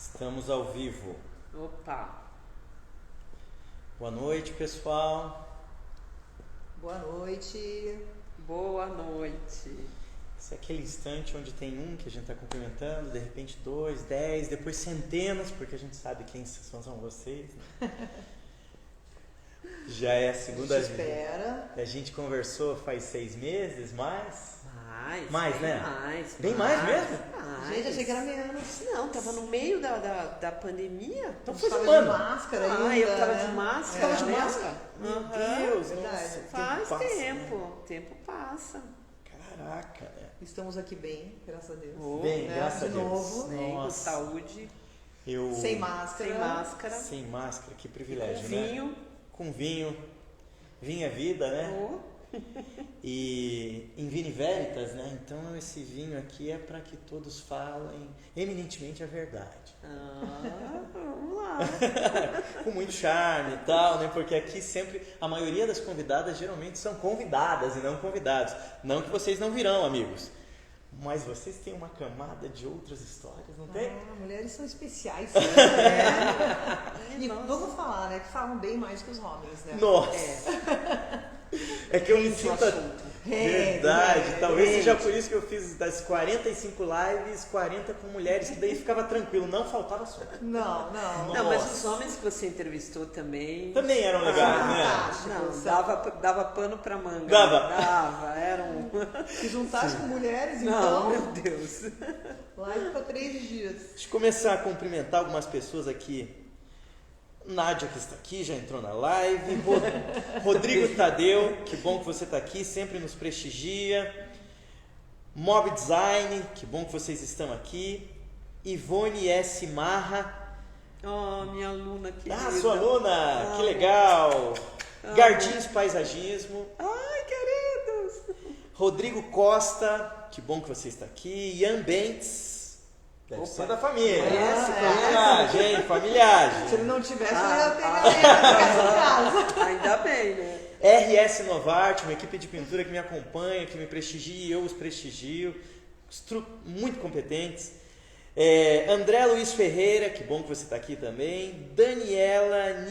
Estamos ao vivo. Opa! Boa noite, pessoal. Boa noite. Boa noite. Esse é aquele instante onde tem um que a gente está cumprimentando, de repente 2, 10, depois centenas, porque a gente sabe quem são vocês. Né? Já é a segunda vez. Espera. A gente conversou faz 6 meses, mais? Mais, né? Mais. Bem mais mesmo? Gente, achei que era menos. Não, tava no meio da pandemia. Então Eu foi de tava um ano. de máscara ainda, eu tava né? de máscara. Tava de lembra? máscara? Meu Aham. Deus, verdade. nossa, o Faz passa, tempo. né? O tempo passa. Caraca, né? Estamos aqui bem, graças a Deus. Bem, né? graças a De Deus. novo. Bem, com Nossa. saúde, Eu... Sem máscara. sem máscara, Sem máscara, que com privilégio, né? vinho. Com vinho. Vinho é vida, né? Oh, E em Vini Veritas, né? Então esse vinho aqui é para que todos falem eminentemente a verdade. vamos lá. Com muito charme e tal, né? Porque aqui sempre a maioria das convidadas geralmente são convidadas e não convidados. Não que vocês não virão, amigos. Mas vocês têm uma camada de outras histórias, não tem? Mulheres são especiais, sim, né? E Nossa. vamos falar, né? Que falam bem mais que os homens, né? Nossa! É que eu me Rende o sinto... assunto. Verdade, talvez rende. seja por isso que eu fiz das 45 lives, 40 com mulheres, que daí ficava tranquilo, não faltava assunto. Não. Não, mas Nossa. os homens que você entrevistou também. Também eram legais, né? fantástico. Não, dava pano pra manga. Dava. Era um. Se juntasse com mulheres, Não, meu então, Deus. live para 3 dias. Deixa eu começar a cumprimentar algumas pessoas aqui. Nádia que está aqui, já entrou na live. Rodrigo Tadeu, que bom que você está aqui, sempre nos prestigia. Mob Design, que bom que vocês estão aqui. Ivone S. Marra. Oh, minha aluna querida. Ah, sua aluna, que legal. Gardins Paisagismo. Ai, queridos. Rodrigo Costa, que bom que você está aqui. Ian Bentes. Deve ser da família. Familiagem, hein? Familiagem. Se ele não tivesse, eu ia pegar ele na casa. Ainda bem, né? RS Novarte, uma equipe de pintura que me acompanha, que me prestigia e eu os prestigio. Muito competentes. André Luiz Ferreira, que bom que você está aqui também. Daniela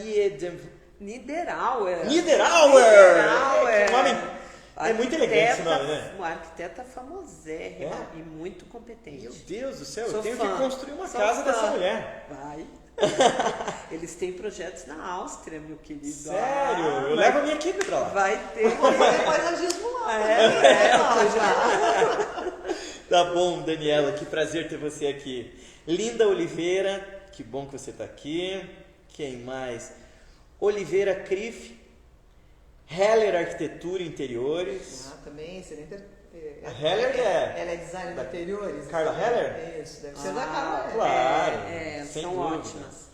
Niederauer. Niederauer! Que nome... É muito elegante esse nome, né? Uma arquiteta famosérrima e muito competente. Meu Deus do céu, Sou eu tenho fã. que construir uma Sou casa fã. dessa mulher. Vai. Eles têm projetos na Áustria, meu querido. Sério? Ah, Eu levo a minha equipe pra lá. Vai ter. Vou fazer paisagismo lá. Tá bom, Daniela, que prazer ter você aqui. Linda Oliveira, que bom que você está aqui. Quem mais? Oliveira Criff, Heller Arquitetura e Interiores. Também, excelente. A Heller Ela é designer de interiores. Carla Heller? Isso, deve ser da Carla Heller. Claro, sem são dúvida. ótimas.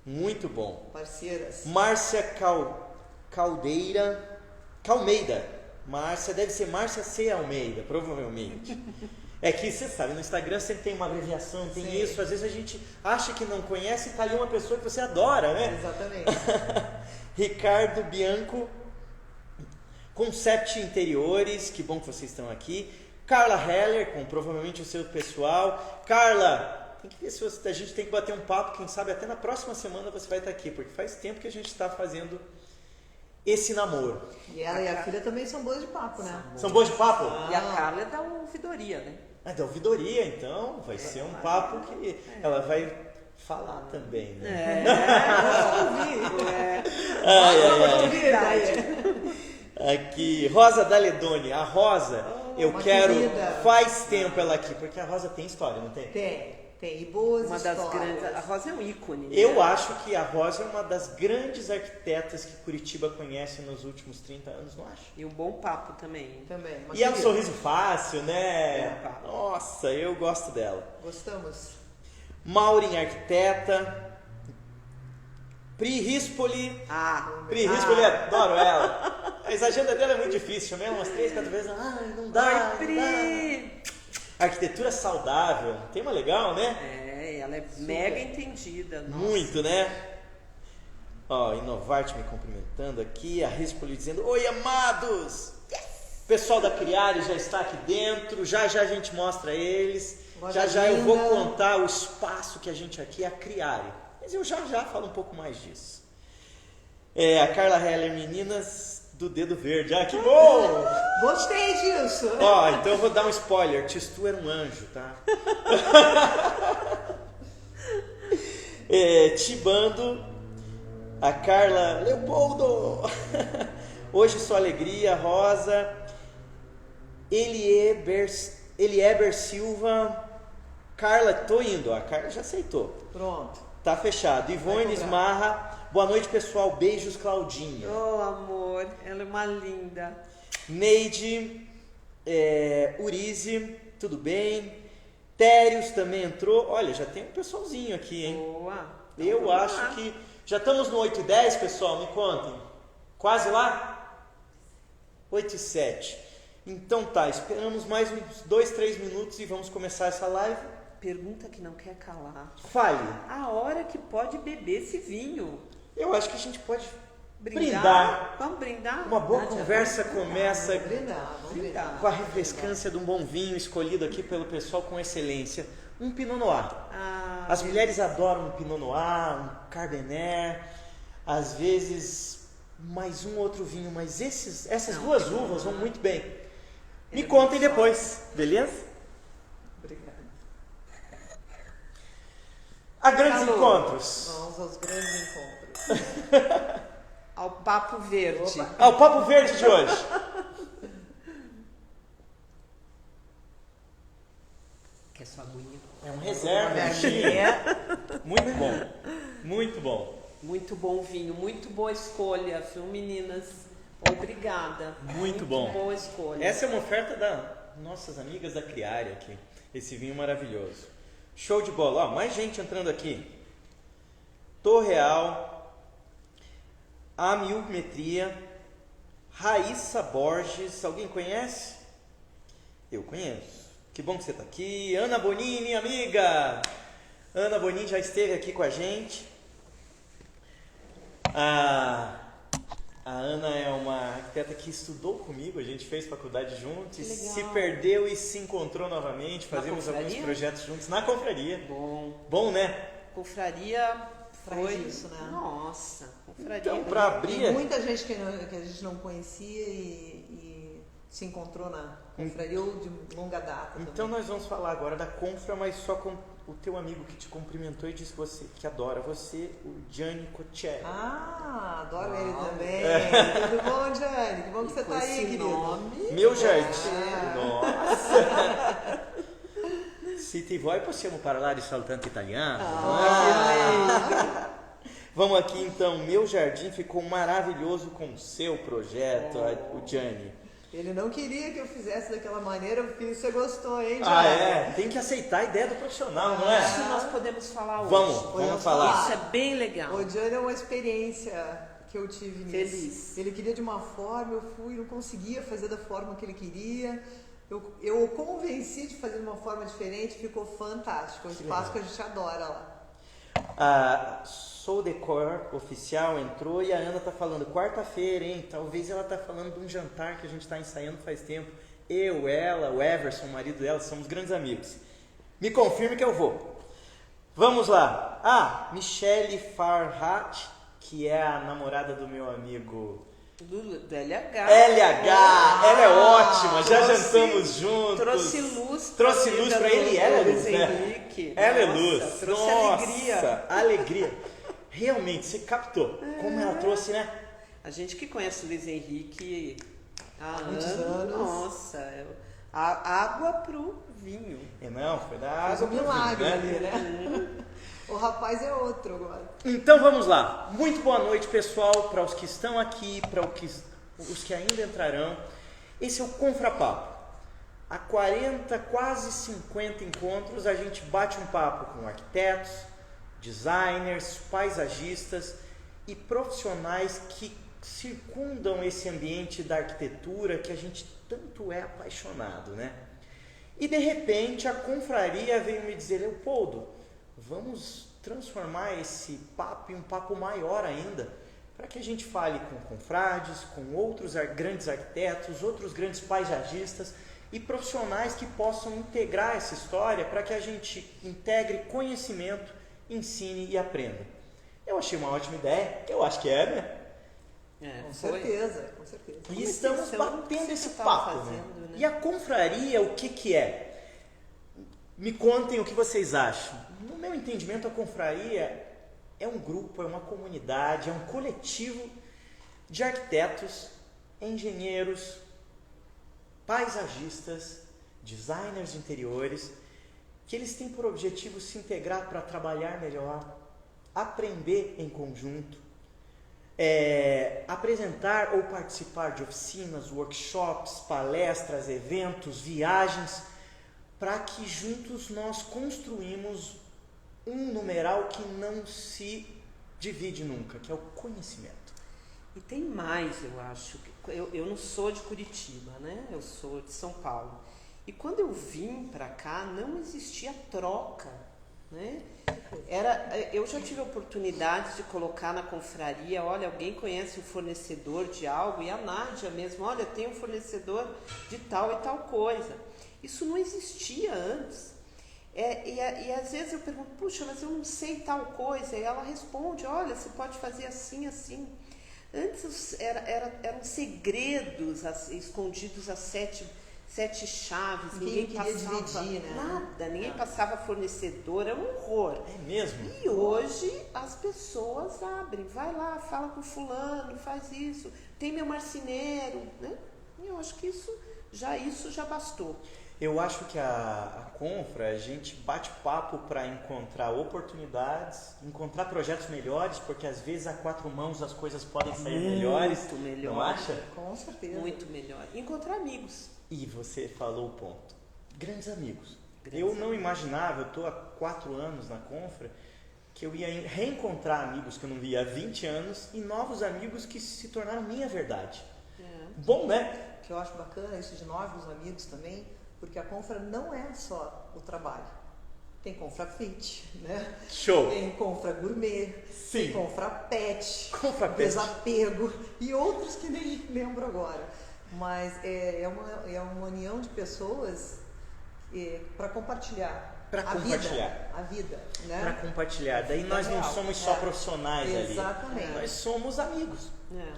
Muito bom. Parceiras. Márcia Calmeida. Márcia, deve ser Márcia C. Almeida, provavelmente. É que você sabe, no Instagram sempre tem uma abreviação, tem Sim. isso, às vezes a gente acha que não conhece e tá ali uma pessoa que você adora, né? Exatamente. Ricardo Bianco, Concept Interiores, que bom que vocês estão aqui. Carla Heller, com provavelmente o seu pessoal. Carla, tem que ver se a gente tem que bater um papo, quem sabe até na próxima semana você vai estar aqui, porque faz tempo que a gente está fazendo esse namoro. E ela e a filha também são boas de papo, né? São boas de papo? E a Carla é da ouvidoria, né? Ah, da ouvidoria, então vai ser um papo que ela vai falar também, né? Aqui, Rosa Daledoni, a Rosa, eu uma quero, querida. faz tempo ela aqui, porque a Rosa tem história, não tem? Tem. E boas Uma histórias. das grandes. A Rosa é um ícone. né? Eu acho que a Rosa é uma das grandes arquitetas que Curitiba conhece nos últimos 30 anos, não acha? E um bom papo também. Também. uma E é um querida. sorriso fácil, né? É. Nossa, eu gosto dela. Gostamos. Maureen Arquiteta, Pri Rispoli. Pri Rispoli, adoro ela. Mas a agenda dela é muito difícil, mesmo umas 3, 4 vezes. Ai, não dá. Oi, não dá. Pri! Arquitetura saudável, tema legal, né? Ela é mega entendida. Nossa. Muito, né? Ó, Inovarte me cumprimentando aqui, a Rispoli dizendo: oi, amados! Yes! O pessoal da Criare já está aqui dentro, já já a gente mostra eles. Loja Já eu vou linda. contar o espaço que a gente aqui é a Criare. Mas eu já falo um pouco mais disso. A Carla Heller, meninas do Dedo Verde. Ah, que bom! Gostei disso. Ó, então eu vou dar um spoiler. Tistu era um anjo, tá? Tibando, a Carla Leopoldo. Hoje sua alegria, Rosa. Elieber Silva. Carla, tô indo. A Carla já aceitou. Pronto. Tá fechado. Ivone Esmarra. Boa noite, pessoal. Beijos, Claudinha. Oh, amor, ela é uma linda. Neide, Urize, tudo bem? Térios também entrou. Olha, já tem um pessoalzinho aqui, hein? Boa. Eu Vamos acho lá. que... Já estamos no 8h10, pessoal? Me contem. Quase lá? 8h07. Então tá, esperamos mais uns 2-3 minutos e vamos começar essa live. Pergunta que não quer calar. Fale. A hora que pode beber esse vinho? Eu acho que a gente pode Brindar? brindar. Vamos brindar? Uma boa Nádia, conversa vamos começa Vamos brindar. com a refrescância de um bom vinho escolhido aqui pelo pessoal com excelência. Um Pinot Noir. Ah, As mulheres adoram um Pinot Noir, um Cabernet, às vezes mais um outro vinho, mas essas Não, duas Pinot uvas vão Noir. muito bem. Me É contem muito depois, beleza? Obrigada. A grandes Falou. encontros. Vamos aos grandes encontros. ao Papo Verde. Opa. O Papo Verde de hoje. Que é sua aguinha. É um reserva, um Chile. Muito bom, muito bom. Muito bom vinho, muito boa escolha, viu, meninas? Obrigada. Muito bom. Boa escolha. Essa é uma oferta das nossas amigas da Criare aqui. Esse vinho maravilhoso. Show de bola. Ó, mais gente entrando aqui. Torreal, Amilmetria, Raíssa Borges. Alguém conhece? Eu conheço. Que bom que você está aqui. Ana Bonini, amiga. Ana Bonini já esteve aqui com a gente. A Ana é uma arquiteta que estudou comigo, a gente fez faculdade juntos, Que legal. se perdeu e se encontrou novamente, fazemos alguns confraria? projetos juntos na confraria. Bom. Bom, né? Confraria Faz foi... isso, né? Nossa, confraria. Então, para abrir... Tem muita gente que a gente não conhecia e se encontrou na confraria ou de longa data. Então também. nós vamos falar agora da confra, mas só com o teu amigo que te cumprimentou e disse que adora você, o Gianni Cocelli. Ah, adoro Uau. ele também. Tudo bom, Gianni? Que bom que você Com tá aí, esse querido. nome. Meu jardim. Ah. Nossa! Se ti vuoi possiamo parlare soltanto italiano. Vamos aqui então. Meu jardim ficou maravilhoso com o seu projeto, o Gianni. Ele não queria que eu fizesse daquela maneira, eu fiz, você gostou, hein, Gianni? Ah, é? Tem que aceitar a ideia do profissional, não é? Isso nós podemos falar hoje. Vamos falar. Isso é bem legal. O Gianni é uma experiência que eu tive nisso. Feliz. Ele queria de uma forma, eu fui, não conseguia fazer da forma que ele queria. Eu o convenci de fazer de uma forma diferente, ficou fantástico. É um espaço que a gente adora lá. A Soul Decor oficial entrou e a Ana tá falando quarta-feira, hein? Talvez ela tá falando de um jantar que a gente tá ensaiando faz tempo. Eu, ela, o Everson, o marido dela, somos grandes amigos. Me confirme que eu vou. Vamos lá. Ah, Michele Farhat, que é a namorada do meu amigo Do LH. LH. Ela é ótima, já trouxe- jantamos juntos. Trouxe luz. Trouxe luz pra ele, ela é luz, né? Henrique. Ela é Nossa, luz. Trouxe Nossa, alegria. alegria. Realmente, você captou como ela trouxe, né? A gente que conhece o Luiz Henrique há Muitos anos. anos. Nossa, a água pro vinho. Não, foi da Fez água um pro milagre vinho, ali, né? O rapaz é outro agora. Então vamos lá. Muito boa noite, pessoal, para os que estão aqui, para os que ainda entrarão. Esse é o Confrapapo. Há 40, quase 50 encontros, a gente bate um papo com arquitetos, designers, paisagistas e profissionais que circundam esse ambiente da arquitetura que a gente tanto é apaixonado, né? E de repente a confraria veio me dizer: Leopoldo, vamos transformar esse papo em um papo maior ainda, para que a gente fale com confrades, com outros grandes arquitetos, outros grandes paisagistas e profissionais que possam integrar essa história para que a gente integre conhecimento, ensine e aprenda. Eu achei uma ótima ideia, eu acho que é, né? Com certeza, com certeza. E estamos batendo esse papo, né? E a confraria, o que é? Me contem o que vocês acham. No meu entendimento, a confraria é um grupo, é uma comunidade, é um coletivo de arquitetos, engenheiros, paisagistas, designers de interiores, que eles têm por objetivo se integrar para trabalhar melhor, aprender em conjunto, apresentar ou participar de oficinas, workshops, palestras, eventos, viagens, para que juntos nós construímos um numeral que não se divide nunca, que é o conhecimento. E tem mais, eu acho. Eu não sou de Curitiba, né? Eu sou de São Paulo. E quando eu vim para cá, não existia troca, né? Eu já tive a oportunidade de colocar na confraria, olha, alguém conhece um fornecedor de algo, e a Nádia mesmo, olha, tem um fornecedor de tal e tal coisa. Isso não existia antes. E às vezes eu pergunto, puxa, mas eu não sei tal coisa. E ela responde, olha, você pode fazer assim, assim. Antes eram segredos escondidos a sete chaves, ninguém queria passava dividir, né? nada, ninguém passava fornecedor, era um horror. É mesmo? E hoje as pessoas abrem, vai lá, fala com fulano, faz isso, tem meu marceneiro, né? E eu acho que isso já bastou. Eu acho que a Confra, a gente bate papo para encontrar oportunidades, encontrar projetos melhores, porque às vezes a quatro mãos as coisas podem sair melhores. Muito melhor. Não acha? Com certeza. Muito melhor. Encontrar amigos. E você falou o ponto. Grandes amigos. Eu não imaginava, eu estou há 4 anos na Confra, que eu ia reencontrar amigos que eu não via há 20 anos e novos amigos que se tornaram minha verdade. Bom, né? O que eu acho bacana isso de novos amigos também, porque a Confra não é só o trabalho. Tem Confra Fit, né? Show! Tem Confra Gourmet, Sim. tem Confra Pet, Confra Pet. Desapego e outros que nem lembro agora. Mas é uma união de pessoas para compartilhar. A vida, né? Para compartilhar. Daí nós não somos só profissionais ali. Exatamente. Nós somos amigos.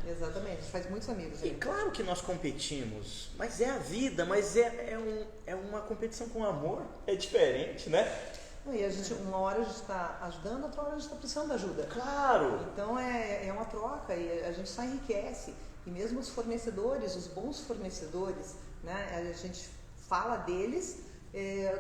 Exatamente, a gente faz muitos amigos. E claro que nós competimos, mas é a vida, mas é uma competição com amor, é diferente, né? E a gente, uma hora a gente está ajudando, outra hora a gente está precisando de ajuda. Claro! Então é uma troca e a gente só enriquece. E mesmo os fornecedores, os bons fornecedores, né? A gente fala deles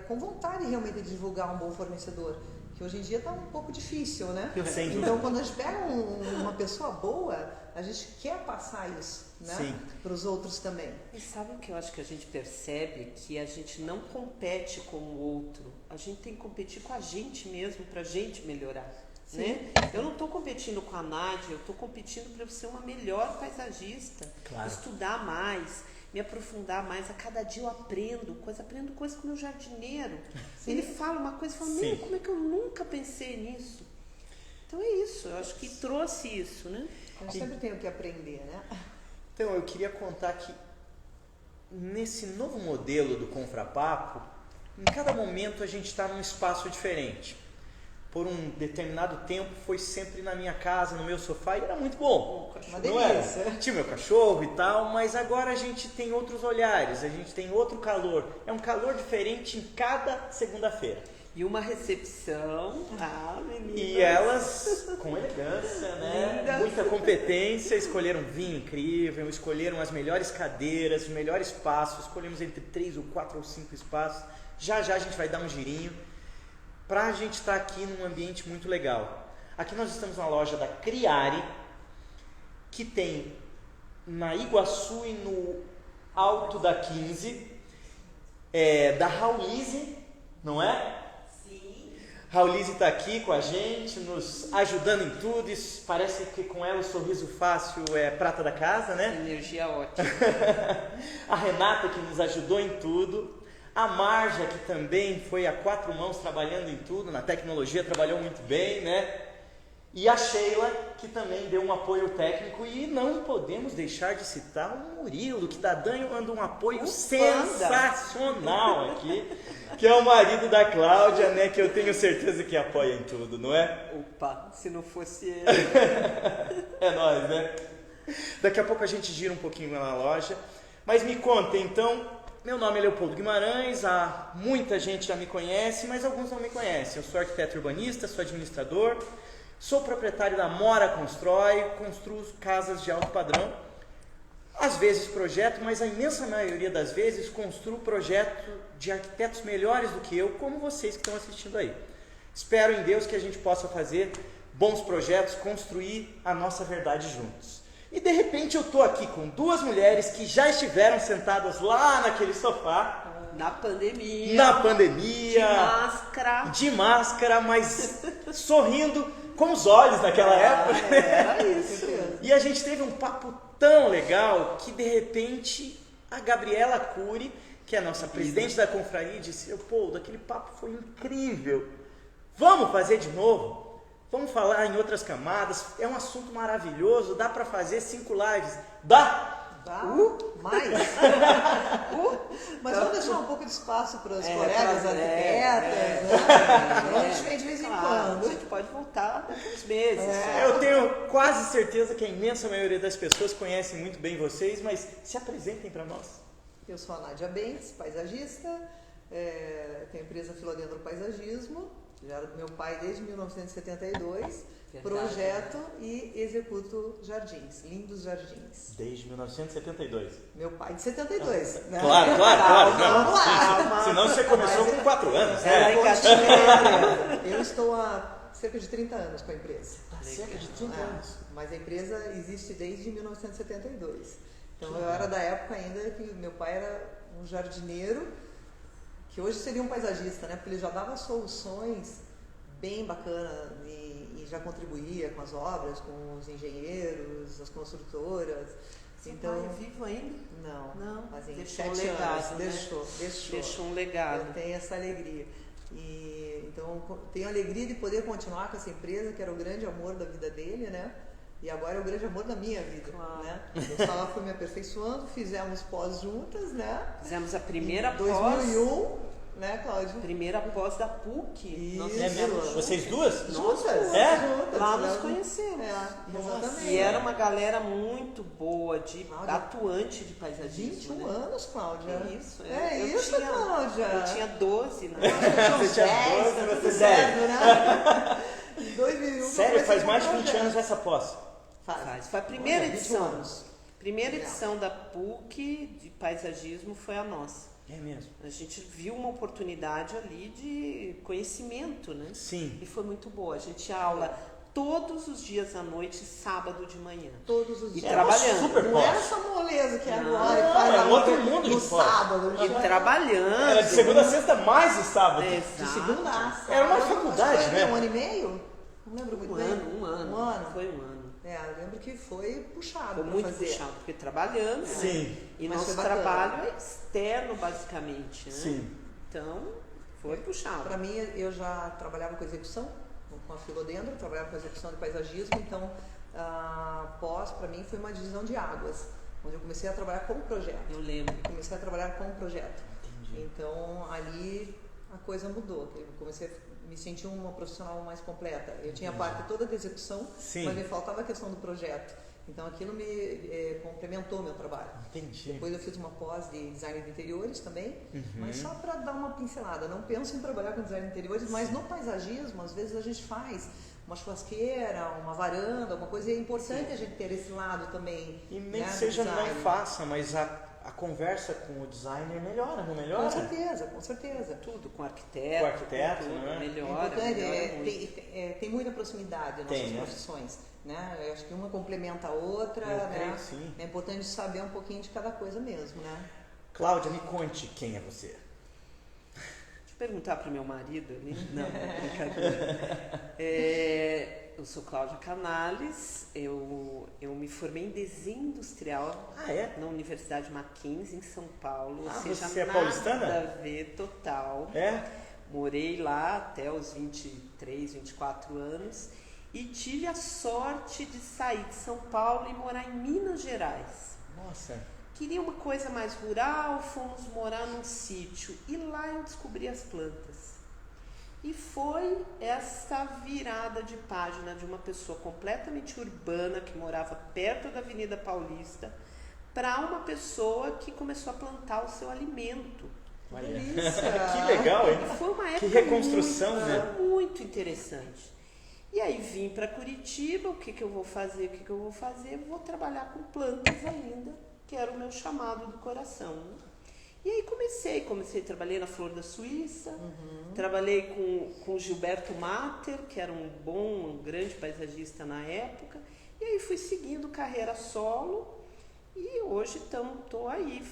com vontade realmente de divulgar um bom fornecedor. Que hoje em dia está um pouco difícil, né? Então quando a gente pega uma pessoa boa, a gente quer passar isso, né? Para os outros também. E sabe o que eu acho que a gente percebe? Que a gente não compete com o outro. A gente tem que competir com a gente mesmo, para a gente melhorar. Né? Eu não estou competindo com a Nádia, eu estou competindo para eu ser uma melhor paisagista. Claro. Estudar mais, me aprofundar mais. A cada dia eu aprendo coisa com o meu jardineiro. Ele fala uma coisa e fala, meu, como é que eu nunca pensei nisso? Então é isso, eu acho que trouxe isso, né? A gente sempre tem o que aprender, né? Então eu queria contar que nesse novo modelo do Confrapapo, em cada momento a gente está num espaço diferente. Por um determinado tempo foi sempre na minha casa, no meu sofá, e era muito bom. Uma delícia. Tinha meu cachorro e tal, mas agora a gente tem outros olhares, a gente tem outro calor. É um calor diferente em cada segunda-feira. E uma recepção, meninas. E elas, com elegância, né? Lindas. Muita competência, escolheram um vinho incrível, escolheram as melhores cadeiras, os melhores espaços, escolhemos entre 3 ou 4 ou 5 espaços. Já a gente vai dar um girinho para a gente estar aqui num ambiente muito legal. Aqui nós estamos na loja da Criari, que tem na Iguaçu e no Alto da 15, da Raulise, não é? Sim. Raulise está aqui com a gente, nos ajudando em tudo. Isso, parece que com ela o sorriso fácil é prata da casa, né? Energia ótima. A Renata que nos ajudou em tudo. A Marja, que também foi a 4 mãos trabalhando em tudo, na tecnologia, trabalhou muito bem, né? E a Sheila, que também deu um apoio técnico. E não podemos deixar de citar o Murilo, que está dando um apoio sensacional aqui, que é o marido da Cláudia, né? Que eu tenho certeza que apoia em tudo, não é? Opa, se não fosse ele. É nóis, né? Daqui a pouco a gente gira um pouquinho na loja. Mas me conta, então, meu nome é Leopoldo Guimarães, muita gente já me conhece, mas alguns não me conhecem. Eu sou arquiteto urbanista, sou administrador, sou proprietário da Mora Constrói, construo casas de alto padrão. Às vezes projeto, mas a imensa maioria das vezes construo projeto de arquitetos melhores do que eu, como vocês que estão assistindo aí. Espero em Deus que a gente possa fazer bons projetos, construir a nossa verdade juntos. E de repente eu estou aqui com duas mulheres que já estiveram sentadas lá naquele sofá. Na pandemia. De máscara, mas sorrindo com os olhos naquela época. Era isso. E a gente teve um papo tão legal que de repente a Gabriela Cury, que é a nossa presidente da confraria, disse: Leopoldo, aquele papo foi incrível. Vamos fazer de novo? Vamos falar em outras camadas. É um assunto maravilhoso. Dá para fazer 5 lives. Dá? Mais. Mas vamos deixar um pouco de espaço para os colegas arquitetas, né? Vamos de vez em quando. A gente pode voltar daqui uns meses. Eu tenho quase certeza que a imensa maioria das pessoas conhecem muito bem vocês, mas se apresentem para nós. Eu sou a Nádia Bentes, paisagista, tenho a empresa Filodendro Paisagismo, já era do meu pai desde 1972, projeto e executo jardins, lindos jardins. Desde 1972. Meu pai de 72, né? Claro. Vamos lá. Senão você começou com 4 anos, né? Eu estou há cerca de 30 anos com a empresa. Cerca de 30 anos. Mas a empresa existe desde 1972. Então eu era da época ainda que meu pai era um jardineiro, que hoje seria um paisagista, né? Porque ele já dava soluções bem bacanas e já contribuía com as obras, com os engenheiros, as construtoras. Seu pai é vivo ainda? Não. Mas em Deixou 7 um legado, anos, né? deixou um legado. Eu tenho essa alegria. Então, tenho a alegria de poder continuar com essa empresa, que era o grande amor da vida dele, né? E agora é o grande amor da minha vida, né? Eu só lá fui me aperfeiçoando, fizemos pós juntas, né? Fizemos a primeira em pós. 2001, né, Cláudia? Primeira pós da PUC. Isso. Vocês duas? Juntas. Lá nos conhecemos. Exatamente. E era uma galera muito boa, atuante de paisagismo. 21 anos, Cláudia. Isso. Cláudia. Eu tinha 12, né? Você tinha 12, você 10. Né? Em 2001. Sério, faz mais de 20 anos essa pós? Faz. Foi a primeira edição. Anos. Primeira edição da PUC de paisagismo foi a nossa. É mesmo. A gente viu uma oportunidade ali de conhecimento, né? Sim. E foi muito boa. A gente tinha aula todos os dias à noite, sábado de manhã. Todos os E dias. trabalhando. Super Não pós. era essa moleza que é Não, agora, que faz é a outro outra mundo no de pós. sábado. E trabalhando. Era de segunda a sexta, mais o sábado. De segunda a sábado. Era uma faculdade, Foi né? 1 ano e meio? Não lembro muito bem. Um ano. Um ano? Foi um ano. Eu lembro que foi puxado. Foi pra muito fazer. puxado, porque trabalhando. Sim. Né? E Mas nosso foi bacana. trabalho é externo, basicamente. Né? Sim. Então, foi puxado. Para mim, eu já trabalhava com execução, com a Filodendro, trabalhava com execução de paisagismo, então pós, para mim, foi uma divisão de águas, onde eu comecei a trabalhar com o projeto. Eu lembro. Comecei a trabalhar com o projeto. Entendi. Então, ali a coisa mudou. Eu comecei a me sentir uma profissional mais completa. Eu tinha a parte toda da execução, Sim. mas me faltava a questão do projeto. Então, aquilo me complementou o meu trabalho. Entendi. Depois eu fiz uma pós de design de interiores também, mas só para dar uma pincelada. Não penso em trabalhar com design de interiores, mas no paisagismo, às vezes a gente faz uma churrasqueira, uma varanda, uma coisa, e é importante a gente ter esse lado também. E nem né, que seja do não design. faça, mas a conversa com o designer melhora, não melhora? Com certeza. Tudo, com arquiteto. Com arquiteto, com tudo, né? Melhora. É importante, melhora muito. tem muita proximidade nas Tem, nossas né? profissões. Né? Eu acho que uma complementa a outra. Eu né? creio que sim. É importante saber um pouquinho de cada coisa mesmo. Né? Cláudia, me conte quem é você. Deixa eu perguntar para o meu marido. Né? Não, brincadeira. Eu sou Cláudia Canales, eu me formei em desenho industrial na Universidade Mackenzie, em São Paulo. Ou seja, você é nada paulistana? a ver, total. É? Morei lá até os 23, 24 anos. e tive a sorte de sair de São Paulo e morar em Minas Gerais. Nossa. Queria uma coisa mais rural, fomos morar num sítio e lá eu descobri as plantas. E foi essa virada de página de uma pessoa completamente urbana que morava perto da Avenida Paulista para uma pessoa que começou a plantar o seu alimento. Olha. Delícia. Que legal, hein? E foi uma época Que reconstrução, muito, né? muito interessante. E aí vim para Curitiba, o que eu vou fazer? Vou trabalhar com plantas ainda, que era o meu chamado do coração. Né? E aí trabalhei na Flor da Suíça, trabalhei com Gilberto Matter, que era um grande paisagista na época, e aí fui seguindo carreira solo, e hoje estou aí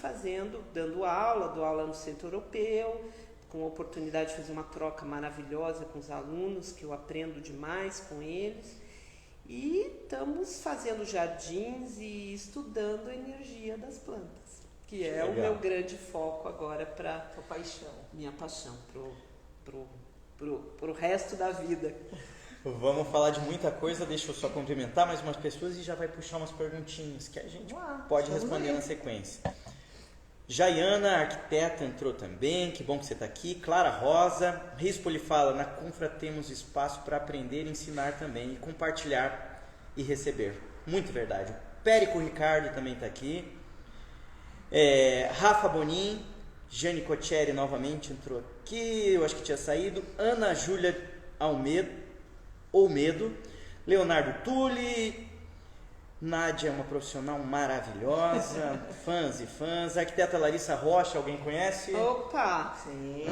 dando aula, dou aula no Centro Europeu, com a oportunidade de fazer uma troca maravilhosa com os alunos, que eu aprendo demais com eles, e estamos fazendo jardins e estudando a energia das plantas, que é o meu grande foco agora para minha paixão pro resto da vida. Vamos falar de muita coisa, deixa eu só cumprimentar mais umas pessoas e já vai puxar umas perguntinhas que a gente pode responder na sequência. Jaiana, arquiteta, entrou também, que bom que você está aqui. Clara Rosa, Rispoli fala, na Confra temos espaço para aprender e ensinar também, e compartilhar e receber. Muito verdade. Périco Ricardo também está aqui. Rafa Bonin, Jane Cocheri novamente entrou aqui, eu acho que tinha saído. Ana Júlia Olmedo, Leonardo Tulli, Nádia é uma profissional maravilhosa, fãs e fãs. A arquiteta Larissa Rocha, alguém conhece? Opa! Sim.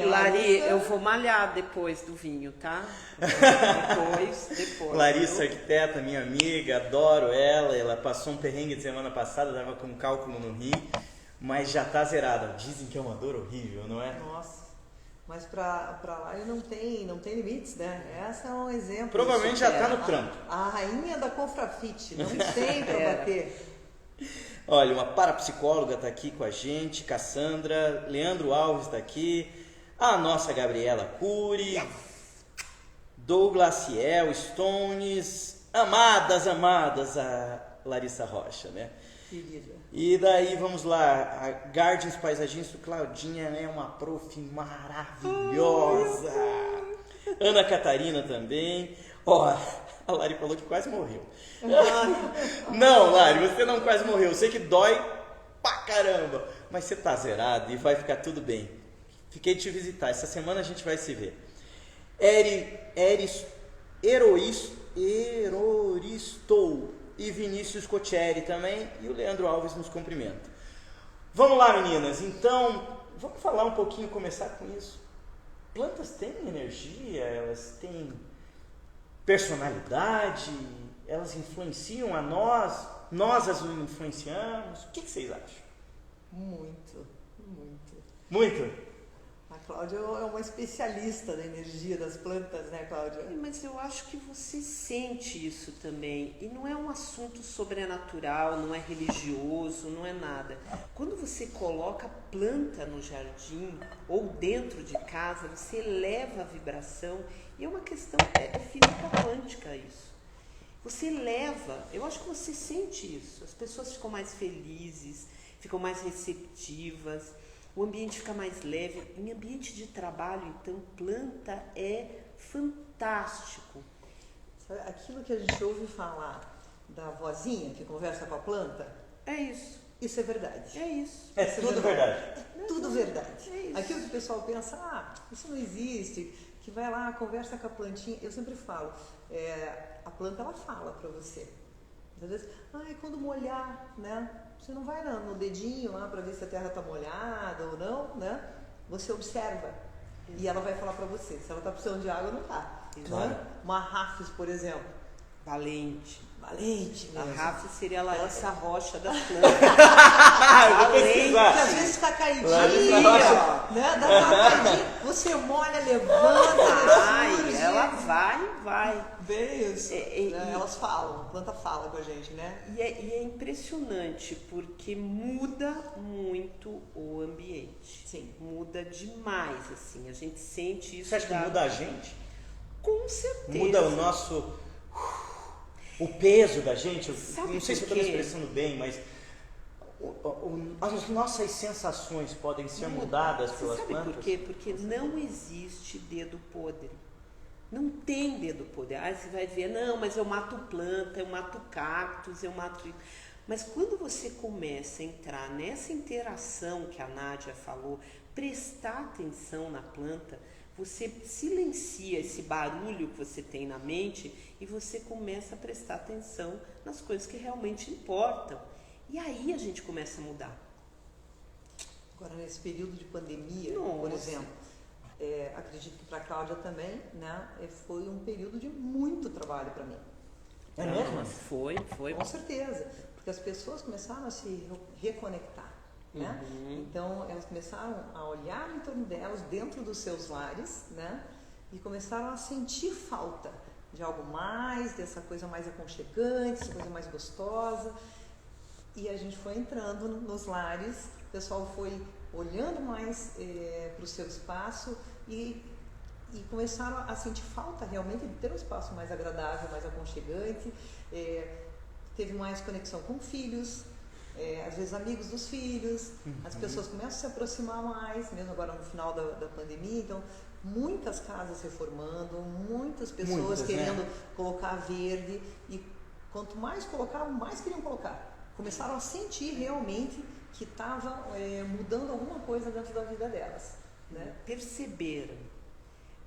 Lari, eu vou malhar depois do vinho, tá? Depois. Larissa, arquiteta, minha amiga, adoro ela. Ela passou um perrengue de semana passada, estava com cálculo no rim, mas já está zerada. Dizem que é uma dor horrível, não é? Nossa. Mas para lá ele não tem limites, né? Essa é um exemplo. Provavelmente já está no trampo. A rainha da Confrafit, não tem para bater. Olha, uma parapsicóloga está aqui com a gente, Cassandra, Leandro Alves está aqui, a nossa Gabriela Cury, Douglas Ciel, Stones, amadas, a Larissa Rocha, né? Querida. E daí, vamos lá, a Gardens Paisagista, Claudinha é uma prof maravilhosa. Ana Catarina também. Ó, a Lari falou que quase morreu. Não, Lari, você não quase morreu. Eu sei que dói pra caramba, mas você tá zerado e vai ficar tudo bem. Fiquei de te visitar, essa semana a gente vai se ver. Heroristou e Vinícius Cocheri também, e o Leandro Alves nos cumprimenta. Vamos lá, meninas, então, vamos falar um pouquinho, começar com isso. Plantas têm energia, elas têm personalidade, elas influenciam a nós as influenciamos. O que vocês acham? Muito. Muito? A Cláudia é uma especialista da energia das plantas, né, Cláudia? Mas eu acho que você sente isso também. E não é um assunto sobrenatural, não é religioso, não é nada. Quando você coloca planta no jardim ou dentro de casa, você eleva a vibração. E é uma questão, é física quântica isso. Você eleva, eu acho que você sente isso. As pessoas ficam mais felizes, ficam mais receptivas. O ambiente fica mais leve. Em ambiente de trabalho, então, planta é fantástico. Sabe, aquilo que a gente ouve falar da vozinha que conversa com a planta, É isso. isso é verdade. É isso. É tudo verdade. Tudo verdade. É isso. Aquilo que o pessoal pensa, isso não existe, que vai lá, conversa com a plantinha. Eu sempre falo, a planta ela fala para você. Às vezes, quando molhar, né? Você não vai no dedinho lá para ver se a terra está molhada ou não, né? Você observa e ela vai falar para você se ela está precisando de água ou não está. Claro. Né? Uma rafis, por exemplo. Valente. Mesmo. A Rafa seria a Larissa Rocha da flor. Que às vezes está caidinha, né? Dá uma caidinha, você molha, levanta, Ela vai. Bem isso. Elas falam, a planta fala com a gente, né? E é impressionante, porque muda muito o ambiente. Sim. Muda demais, assim. A gente sente isso. Você acha que muda a gente? Com certeza. Muda o nosso o peso da gente, Sabe não sei se eu por estou me quê? expressando bem, mas as nossas sensações podem ser mudadas Você pelas sabe plantas? por quê? Porque não existe dedo podre. Não tem dedo podre. Aí você vai ver, não, mas eu mato planta, eu mato cactos, eu mato... Mas quando você começa a entrar nessa interação que a Nádia falou, prestar atenção na planta, você silencia esse barulho que você tem na mente e você começa a prestar atenção nas coisas que realmente importam. E aí a gente começa a mudar. Agora, nesse período de pandemia, Nossa. por exemplo, acredito que para a Cláudia também, né, foi um período de muito trabalho para mim. É mesmo? Foi. Com certeza, porque as pessoas começaram a se reconectar, né? Então, elas começaram a olhar em torno delas, dentro dos seus lares, né? E começaram a sentir falta de algo mais, dessa coisa mais aconchegante, essa coisa mais gostosa. E a gente foi entrando nos lares, o pessoal foi olhando mais para o seu espaço e começaram a sentir falta realmente de ter um espaço mais agradável, mais aconchegante. Teve mais conexão com filhos, às vezes amigos dos filhos. As pessoas começam a se aproximar mais, mesmo agora no final da pandemia. Então, muitas casas reformando, muitas pessoas querendo colocar verde. E quanto mais colocavam, mais queriam colocar. Começaram a sentir realmente que estava mudando alguma coisa dentro da vida delas, né?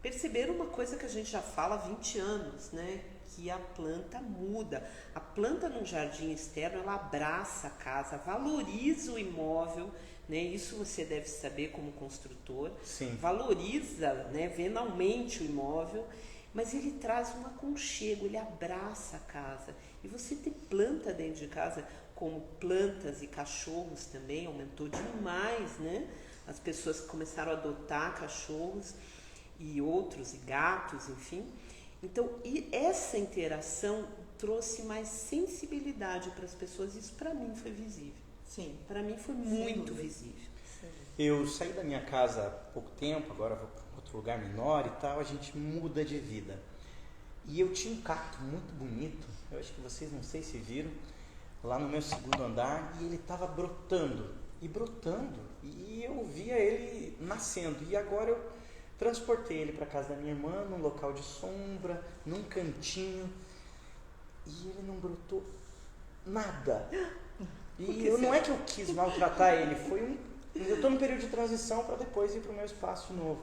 Perceberam uma coisa que a gente já fala há 20 anos, né? Que a planta muda. A planta num jardim externo, ela abraça a casa, valoriza o imóvel, né? Isso você deve saber como construtor. Sim. Valoriza, né, venalmente o imóvel, mas ele traz um aconchego, ele abraça a casa. E você ter planta dentro de casa, como plantas e cachorros também, aumentou demais, né? As pessoas começaram a adotar cachorros e outros, e gatos, enfim. Então, e essa interação trouxe mais sensibilidade para as pessoas. Isso para mim foi visível. Sim. Para mim foi muito visível. Eu saí da minha casa há pouco tempo, agora vou para outro lugar menor e tal, a gente muda de vida. E eu tinha um cacto muito bonito, eu acho que vocês não sei se viram, lá no meu segundo andar, e ele estava brotando, e eu via ele nascendo. E agora eu transportei ele para casa da minha irmã, num local de sombra, num cantinho, e ele não brotou nada. E não é que eu quis maltratar ele, eu estou num período de transição para depois ir para o meu espaço novo.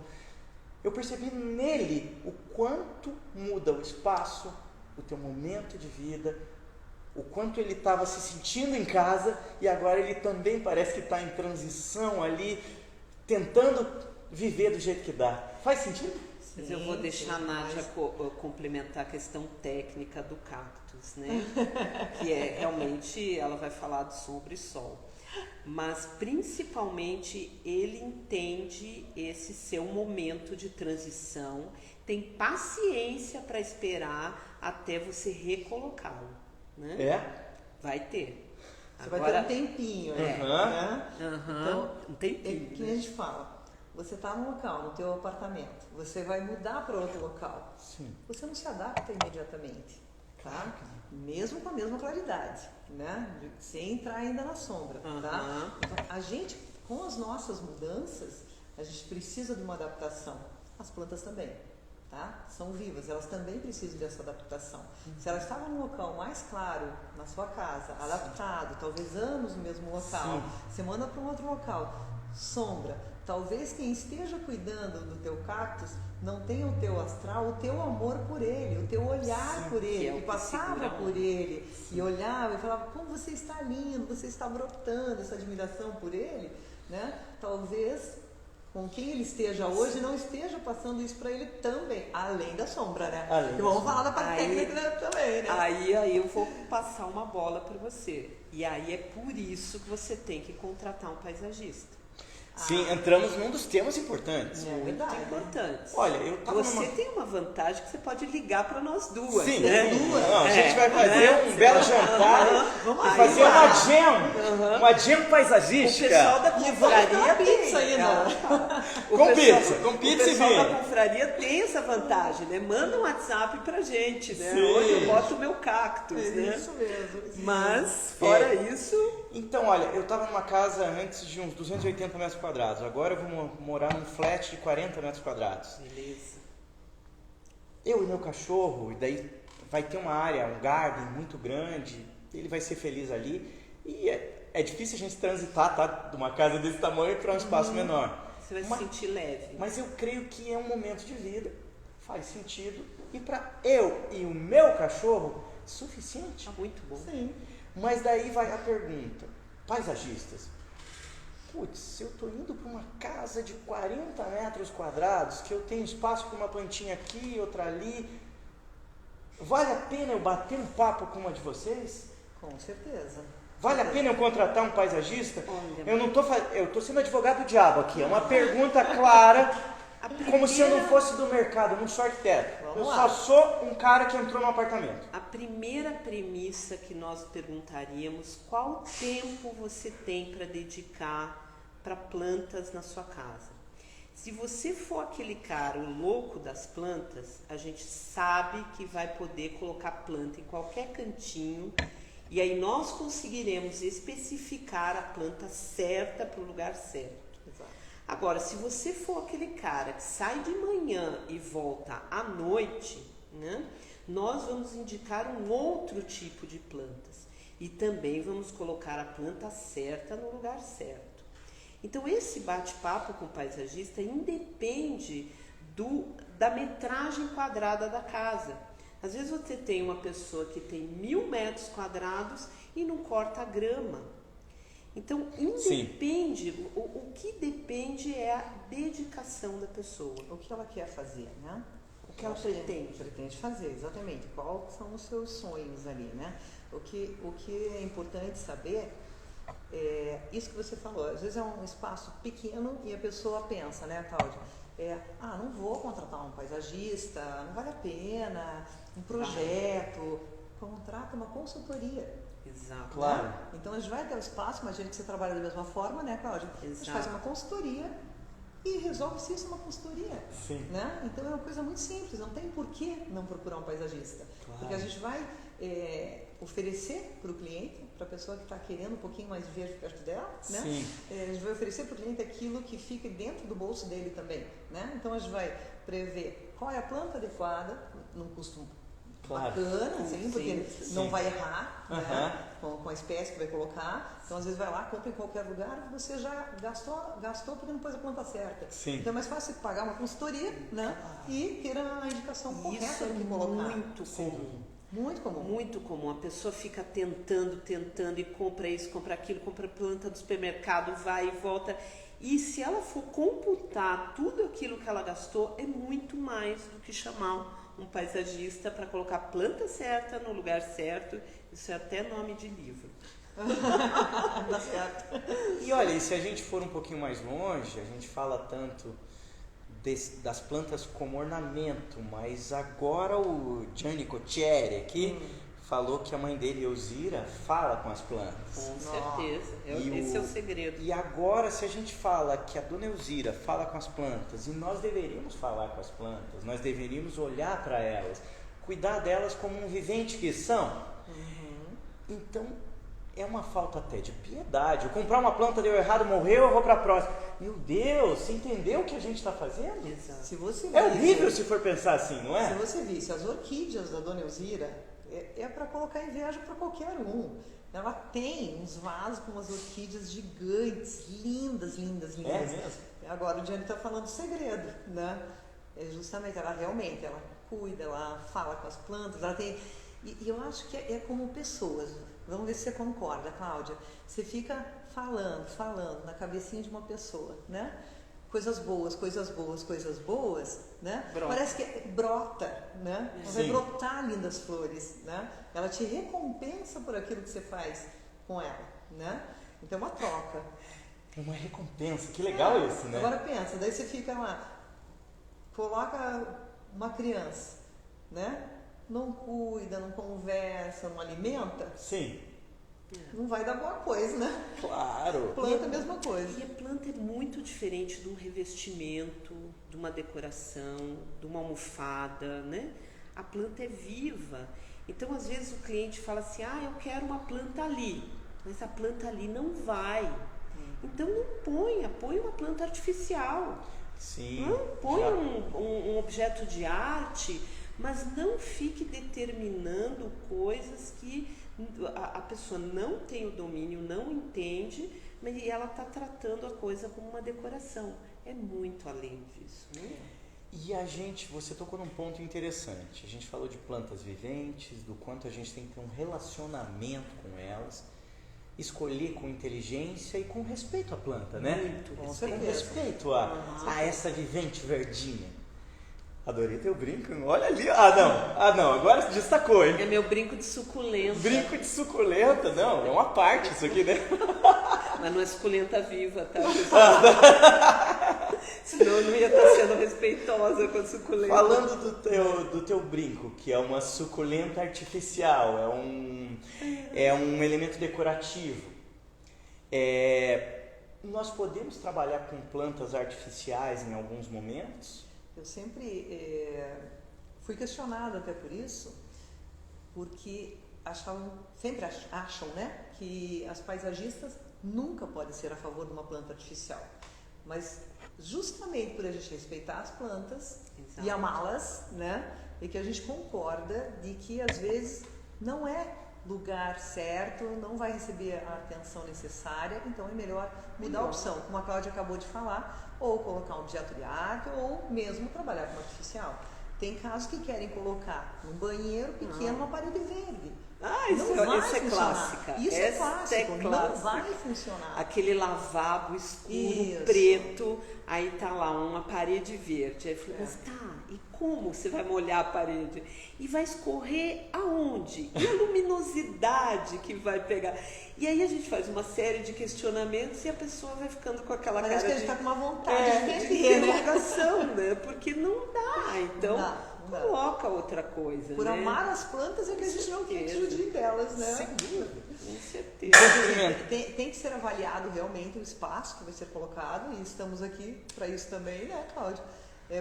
Eu percebi nele o quanto muda o espaço, o teu momento de vida, o quanto ele estava se sentindo em casa e agora ele também parece que está em transição ali, tentando viver do jeito que dá. Faz sentido? Mas eu vou deixar a Nádia complementar a questão técnica do cactus, né? Que realmente, ela vai falar de sombra e sol. Mas principalmente ele entende esse seu momento de transição, tem paciência para esperar até você recolocá-lo, né? Vai ter. Você vai ter um tempinho, né? Então, um tempinho. É que a gente fala, você está num local, no teu apartamento, você vai mudar para outro local. Sim. Você não se adapta imediatamente, tá? Mesmo com a mesma claridade, né? Sem entrar ainda na sombra, tá? Então, a gente, com as nossas mudanças, a gente precisa de uma adaptação. As plantas também, tá? São vivas, elas também precisam dessa adaptação. Se ela estava num local mais claro, na sua casa, adaptado, talvez anos no mesmo local, você manda para um outro local, sombra, talvez quem esteja cuidando do teu cactus não tenha o teu astral, o teu amor por ele, o teu olhar por ele, que passava por ele e olhava e falava, como você está lindo, você está brotando, essa admiração por ele, né? Talvez com quem ele esteja hoje não esteja passando isso para ele também, além da sombra, né? E vamos falar da parte técnica também, né? Aí eu vou passar uma bola para você. E aí é por isso que você tem que contratar um paisagista. Sim, entramos num dos temas importantes. É Muito verdade. importantes. Olha, eu tava Você tem uma vantagem que você pode ligar para nós duas, Sim, né? sim. Não, a gente vai né? fazer um belo jantar Vamos e lá. fazer lá. uma jam O paisagística. pessoal da E vamos confraria ter pizza tem. ainda. Com pizza e O pessoal vinho. da confraria tem essa vantagem, né? Manda um WhatsApp pra gente, né? Sim. Onde eu boto o meu cactus, né? Isso mesmo. Mas, fora isso, Então, olha, eu estava numa casa antes de uns 280 metros quadrados. Agora eu vou morar num flat de 40 metros quadrados. beleza. Eu e meu cachorro, e daí vai ter uma área, um garden muito grande, ele vai ser feliz ali. E é difícil a gente transitar, tá? De uma casa desse tamanho para um espaço menor. Você vai se Mas- sentir leve. Mas eu creio que é um momento de vida, faz sentido. E para eu e o meu cachorro, suficiente. Tá muito bom. Sim. Mas daí vai a pergunta, paisagistas, putz, se eu estou indo para uma casa de 40 metros quadrados, que eu tenho espaço para uma plantinha aqui, outra ali, vale a pena eu bater um papo com uma de vocês? Com certeza. Vale a pena eu contratar um paisagista? Olha, Eu estou sendo advogado do diabo aqui, é uma pergunta clara, a como se eu não primeira- fosse do mercado, eu não sou arquiteto. Vamos Eu lá. só sou um cara que entrou no apartamento. A primeira premissa que nós perguntaríamos, qual tempo você tem para dedicar para plantas na sua casa? Se você for aquele cara, o louco das plantas, a gente sabe que vai poder colocar planta em qualquer cantinho e aí nós conseguiremos especificar a planta certa para o lugar certo. Exato. Agora, se você for aquele cara que sai de manhã e volta à noite, né, nós vamos indicar um outro tipo de plantas e também vamos colocar a planta certa no lugar certo. Então, esse bate-papo com o paisagista independe da metragem quadrada da casa. Às vezes você tem uma pessoa que tem 1000 metros quadrados e não corta a grama. Então, independe, o que depende é a dedicação da pessoa. O que ela quer fazer, né? O que ela pretende. Pretende fazer, exatamente. Quais são os seus sonhos ali, né? O que é importante saber é isso que você falou. Às vezes é um espaço pequeno e a pessoa pensa, né, Cláudia? Não vou contratar um paisagista, não vale a pena, um projeto. Contrata uma consultoria. Exato. Claro. Né? Então a gente vai ter o espaço, imagina que você trabalha da mesma forma, né, Cláudia? A gente Exato. faz uma consultoria e resolve se isso é uma consultoria. Sim. Né? Então é uma coisa muito simples, não tem por que não procurar um paisagista. Claro. Porque a gente vai oferecer para o cliente, para a pessoa que está querendo um pouquinho mais verde perto dela, né? Sim. A gente vai oferecer para o cliente aquilo que fica dentro do bolso dele também. Né? Então a gente vai prever qual é a planta adequada, num custo Claro. bacana, assim, porque sim. não vai errar, Aham. né? com a espécie que vai colocar. Então, às vezes, vai lá, compra em qualquer lugar, você já gastou porque não pôs a planta certa. Sim. Então, é mais fácil você pagar uma consultoria, né? E ter a indicação correta Isso é do que colocar. muito comum. Muito comum. Muito comum. A pessoa fica tentando e compra isso, compra aquilo, compra planta do supermercado, vai e volta. E se ela for computar tudo aquilo que ela gastou, é muito mais do que chamar um paisagista para colocar a planta certa no lugar certo. Isso é até nome de livro. Dá certo. E olha, e se a gente for um pouquinho mais longe, a gente fala tanto das plantas como ornamento, mas agora o Gianni Cocchieri aqui falou que a mãe dele, Elzira, fala com as plantas. Com certeza. E Esse é o segredo. E agora, se a gente fala que a dona Elzira fala com as plantas, e nós deveríamos falar com as plantas, nós deveríamos olhar para elas, cuidar delas como um vivente que são, então é uma falta até de piedade. Eu comprar uma planta, deu errado, morreu, eu vou para a próxima. Meu Deus, você entendeu o que a gente está fazendo? Exato. Se você É visse- horrível se for pensar assim, não Se é? você visse as orquídeas da dona Elzira, é para colocar inveja para qualquer um. Ela tem uns vasos com umas orquídeas gigantes, lindas, lindas, lindas. É mesmo? Agora o Gianni está falando do segredo, né? É justamente, ela realmente, ela cuida, ela fala com as plantas, ela tem... E eu acho que é como pessoas. Vamos ver se você concorda, Cláudia. Você fica falando na cabecinha de uma pessoa, né? Coisas boas, né? Brota. Parece que brota, né? Vai Sim. brotar lindas flores, né? Ela te recompensa por aquilo que você faz com ela, né? Então é uma troca. Uma recompensa, que legal isso, né? Agora pensa, daí você fica lá, coloca uma criança, né? Não cuida, não conversa, não alimenta, Sim, não vai dar boa coisa, né? claro. Planta é a mesma coisa. E a planta é muito diferente de um revestimento, de uma decoração, de uma almofada, né? A planta é viva. Então, às vezes, o cliente fala assim, eu quero uma planta ali, mas a planta ali não vai. Então, não põe uma planta artificial. Sim. Não põe um objeto de arte, mas não fique determinando coisas que a pessoa não tem o domínio, não entende, mas ela está tratando a coisa como uma decoração. É muito além disso, né? E você tocou num ponto interessante. A gente falou de plantas viventes, do quanto a gente tem que ter um relacionamento com elas, escolher com inteligência e com respeito à planta, né? Muito Com respeito. Com certeza. respeito a essa vivente verdinha. Adorei teu brinco. Olha ali. Ah, não. Agora destacou, hein? É meu brinco de suculenta. Brinco de suculenta. Não, é uma parte isso aqui, né? Mas não é suculenta viva, tá? Senão eu não ia estar sendo respeitosa com a suculenta. Falando do teu brinco, que é uma suculenta artificial, é um elemento decorativo. Nós podemos trabalhar com plantas artificiais em alguns momentos? Eu sempre fui questionada até por isso, porque sempre acham, né, que as paisagistas nunca podem ser a favor de uma planta artificial. Mas justamente por a gente respeitar as plantas e amá-las, né, é que a gente concorda de que às vezes não é lugar certo, não vai receber a atenção necessária, então é melhor mudar a opção, como a Cláudia acabou de falar, ou colocar um objeto de arte, ou mesmo trabalhar com artificial. Tem casos que querem colocar num banheiro pequeno uma parede verde. Isso é clássica. Isso é clássico, não clássica. vai funcionar. Aquele lavabo escuro, Isso. preto, aí tá lá uma parede verde. Aí eu falei, mas e como você vai molhar a parede? E vai escorrer aonde? E a luminosidade que vai pegar? E aí a gente faz uma série de questionamentos e a pessoa vai ficando com aquela Parece cara que a gente de, está com uma vontade de de vender, né? interrogação, né? Porque não dá. Então, Não dá. coloca outra coisa, Por né? amar as plantas é que a gente não quer que judia delas, né? Sem dúvida. Com certeza. Tem que ser avaliado realmente o espaço que vai ser colocado e estamos aqui para isso também, né, Cláudia?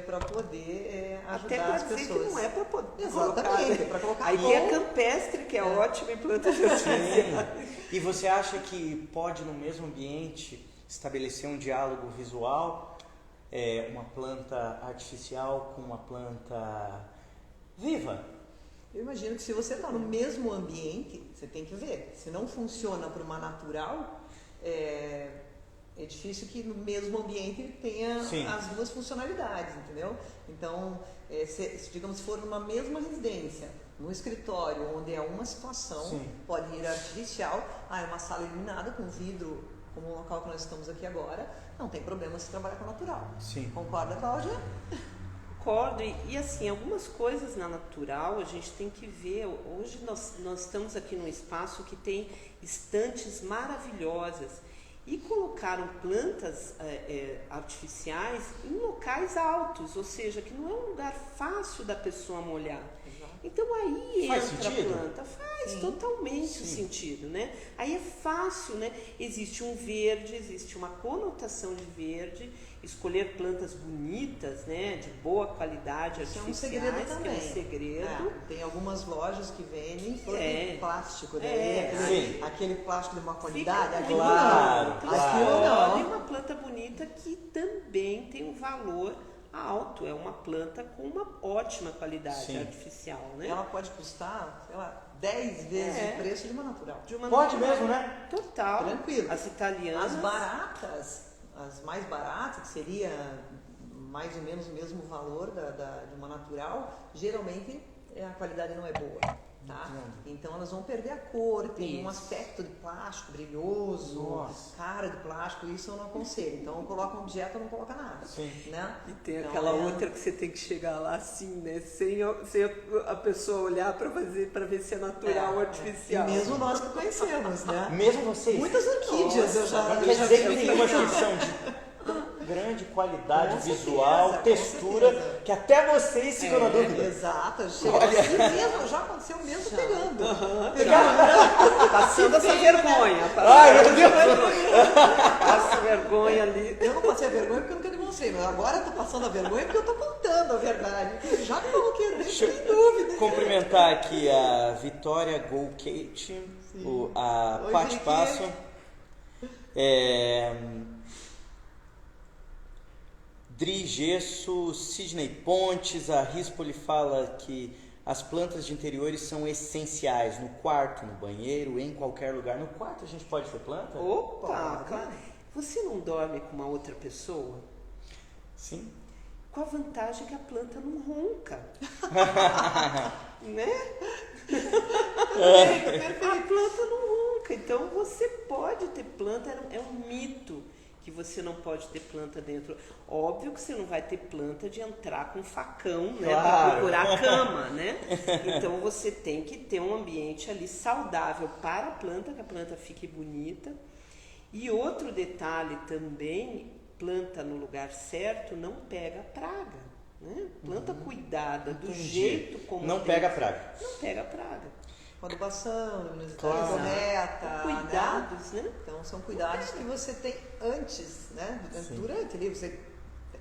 Para poder Até ajudar para as dizer pessoas. que não é para poder Exatamente, para colocar Aí bom. é campestre, que é ótimo em plantas artificiais. E você acha que pode, no mesmo ambiente, estabelecer um diálogo visual, uma planta artificial com uma planta viva? Eu imagino que se você está no mesmo ambiente, você tem que ver. Se não funciona para uma natural, é difícil que no mesmo ambiente tenha Sim. as duas funcionalidades, entendeu? Então, se digamos, se for numa mesma residência, no escritório, onde é uma situação, Sim. pode ir artificial, é uma sala iluminada com vidro, como o local que nós estamos aqui agora, não tem problema se trabalhar com natural. Sim. Concorda, Cláudia? Concordo. E assim, algumas coisas na natural a gente tem que ver. Hoje nós estamos aqui num espaço que tem estantes maravilhosas. E colocaram plantas artificiais em locais altos, ou seja, que não é um lugar fácil da pessoa molhar. Então aí Faz entra sentido? a planta, faz Sim. totalmente Sim. sentido, né? Aí é fácil, né? Existe um verde, existe uma conotação de verde, escolher plantas bonitas, né? De boa qualidade, Isso é um artificiais, segredo que também. é um segredo. Tem algumas lojas que vendem plástico, Sim. aquele plástico de uma Fica qualidade, aquilo claro, não. claro. Aquilo Olha, não. uma planta bonita que também tem um valor alto, é uma planta com uma ótima qualidade Sim. artificial, né? Ela pode custar, sei lá, 10 vezes o preço de uma natural. De uma Pode natural. mesmo, né? Total. Tranquilo. As italianas. As baratas, as mais baratas, que seria mais ou menos o mesmo valor de uma natural, geralmente a qualidade não é boa. Tá? Então elas vão perder a cor, tem um aspecto de plástico brilhoso, cara de plástico, isso eu não aconselho. Então coloca um objeto ou não coloca nada. Sim. Né? E tem então, aquela outra que você tem que chegar lá assim, né? Sem a pessoa olhar para ver se é natural ou artificial. E mesmo nós que conhecemos, né? Mesmo vocês? Muitas orquídeas eu já Quer dizer que vi. tem uma questão de grande qualidade Com visual, certeza, textura, com certeza. que até vocês ficam na dúvida. Exato, chega assim mesmo, já aconteceu mesmo pegando. Passando essa vergonha. Ai, meu Deus! Passa vergonha ali. Eu não passei a vergonha porque eu nunca demonstrei, mas agora eu tô passando a vergonha porque eu tô contando a verdade. Eu já coloquei dentro, sem dúvida. Cumprimentar aqui a Vitória Golkate, a Oi, Paty Vicky. Passo. Dri Gesso, Sidney Pontes, a Rispoli fala que as plantas de interiores são essenciais no quarto, no banheiro, em qualquer lugar. No quarto a gente pode ter planta? Opa, claro. Você não dorme com uma outra pessoa? Sim. Com a vantagem que a planta não ronca. Né? A planta não ronca. Então você pode ter planta, é um mito que você não pode ter planta dentro. Óbvio que você não vai ter planta de entrar com facão, né, Claro. para procurar a cama, né? Então você tem que ter um ambiente ali saudável para a planta, que a planta fique bonita. E outro detalhe também, planta no lugar certo não pega praga, né? Planta cuidada do jeito como não tem. pega praga. Não pega praga. Com adubação, luminosidade Claro. correta. Cuidados, né? Então são cuidados que você tem antes, né? Durante ali, você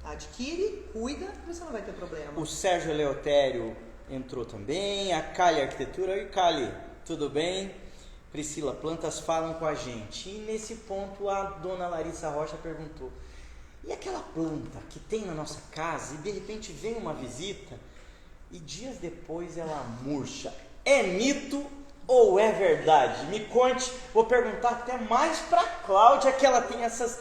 adquire, cuida, você não vai ter problema. O Sérgio Eleutério entrou também, a Cali Arquitetura. Oi, Cali, tudo bem? Priscila, plantas falam com a gente. E nesse ponto a dona Larissa Rocha perguntou: e aquela planta que tem na nossa casa e de repente vem uma visita e dias depois ela murcha? É mito ou é verdade? Me conte, vou perguntar até mais para Cláudia, que ela tem essas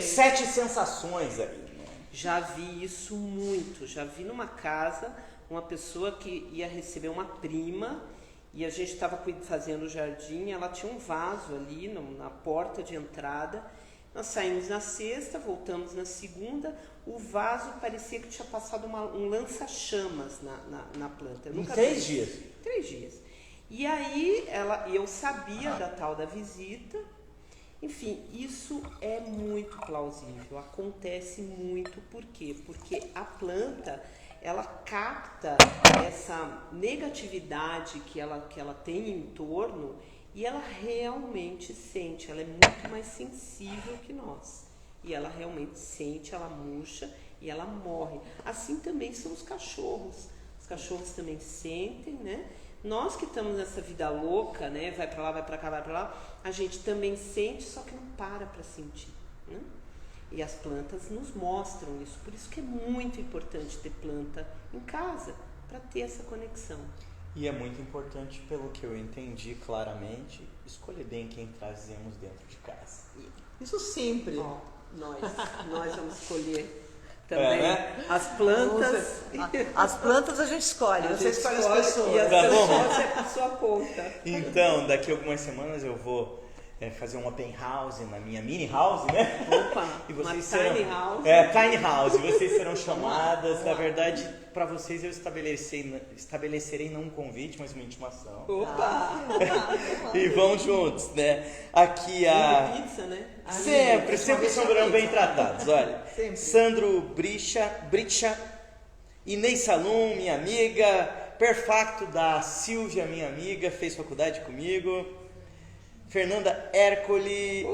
7 sensações aí. Né? Já vi isso muito, já vi numa casa uma pessoa que ia receber uma prima e a gente estava fazendo o jardim, ela tinha um vaso ali na porta de entrada. Nós saímos na sexta, voltamos na segunda, o vaso parecia que tinha passado um lança-chamas na planta. Eu Em nunca 3 vi. dias? 3 dias. E aí eu sabia da tal da visita. Enfim, isso é muito plausível, acontece muito. Por quê? Porque a planta, ela capta essa negatividade que ela tem em torno e ela realmente sente, ela é muito mais sensível que nós. E ela realmente sente, ela murcha e ela morre. Assim também são os cachorros. Os cachorros também sentem, né? Nós que estamos nessa vida louca, né? Vai pra lá, vai pra cá, vai pra lá, a gente também sente, só que não para sentir, né? E as plantas nos mostram isso. Por isso que é muito importante ter planta em casa, para ter essa conexão. E é muito importante, pelo que eu entendi claramente, escolher bem quem trazemos dentro de casa. Isso sempre. Ó, nós vamos escolher também né? as plantas. As plantas a gente escolhe, você escolhe as pessoas. E as Tá bom. pessoas é por sua conta. Então, daqui a algumas semanas eu vou fazer um open house na minha mini house, né? Opa, E uma vocês tiny house. Tiny house. Vocês serão chamadas. Na verdade, para vocês eu estabelecerei não um convite, mas uma intimação. Opa! E vão juntos, né? Aqui a... Pizza, né? Sempre serão bem tratados, olha. Sempre. Sandro Bricha, Inês Salum, minha amiga, Perfacto da Silvia, minha amiga, fez faculdade comigo. Fernanda Hércole.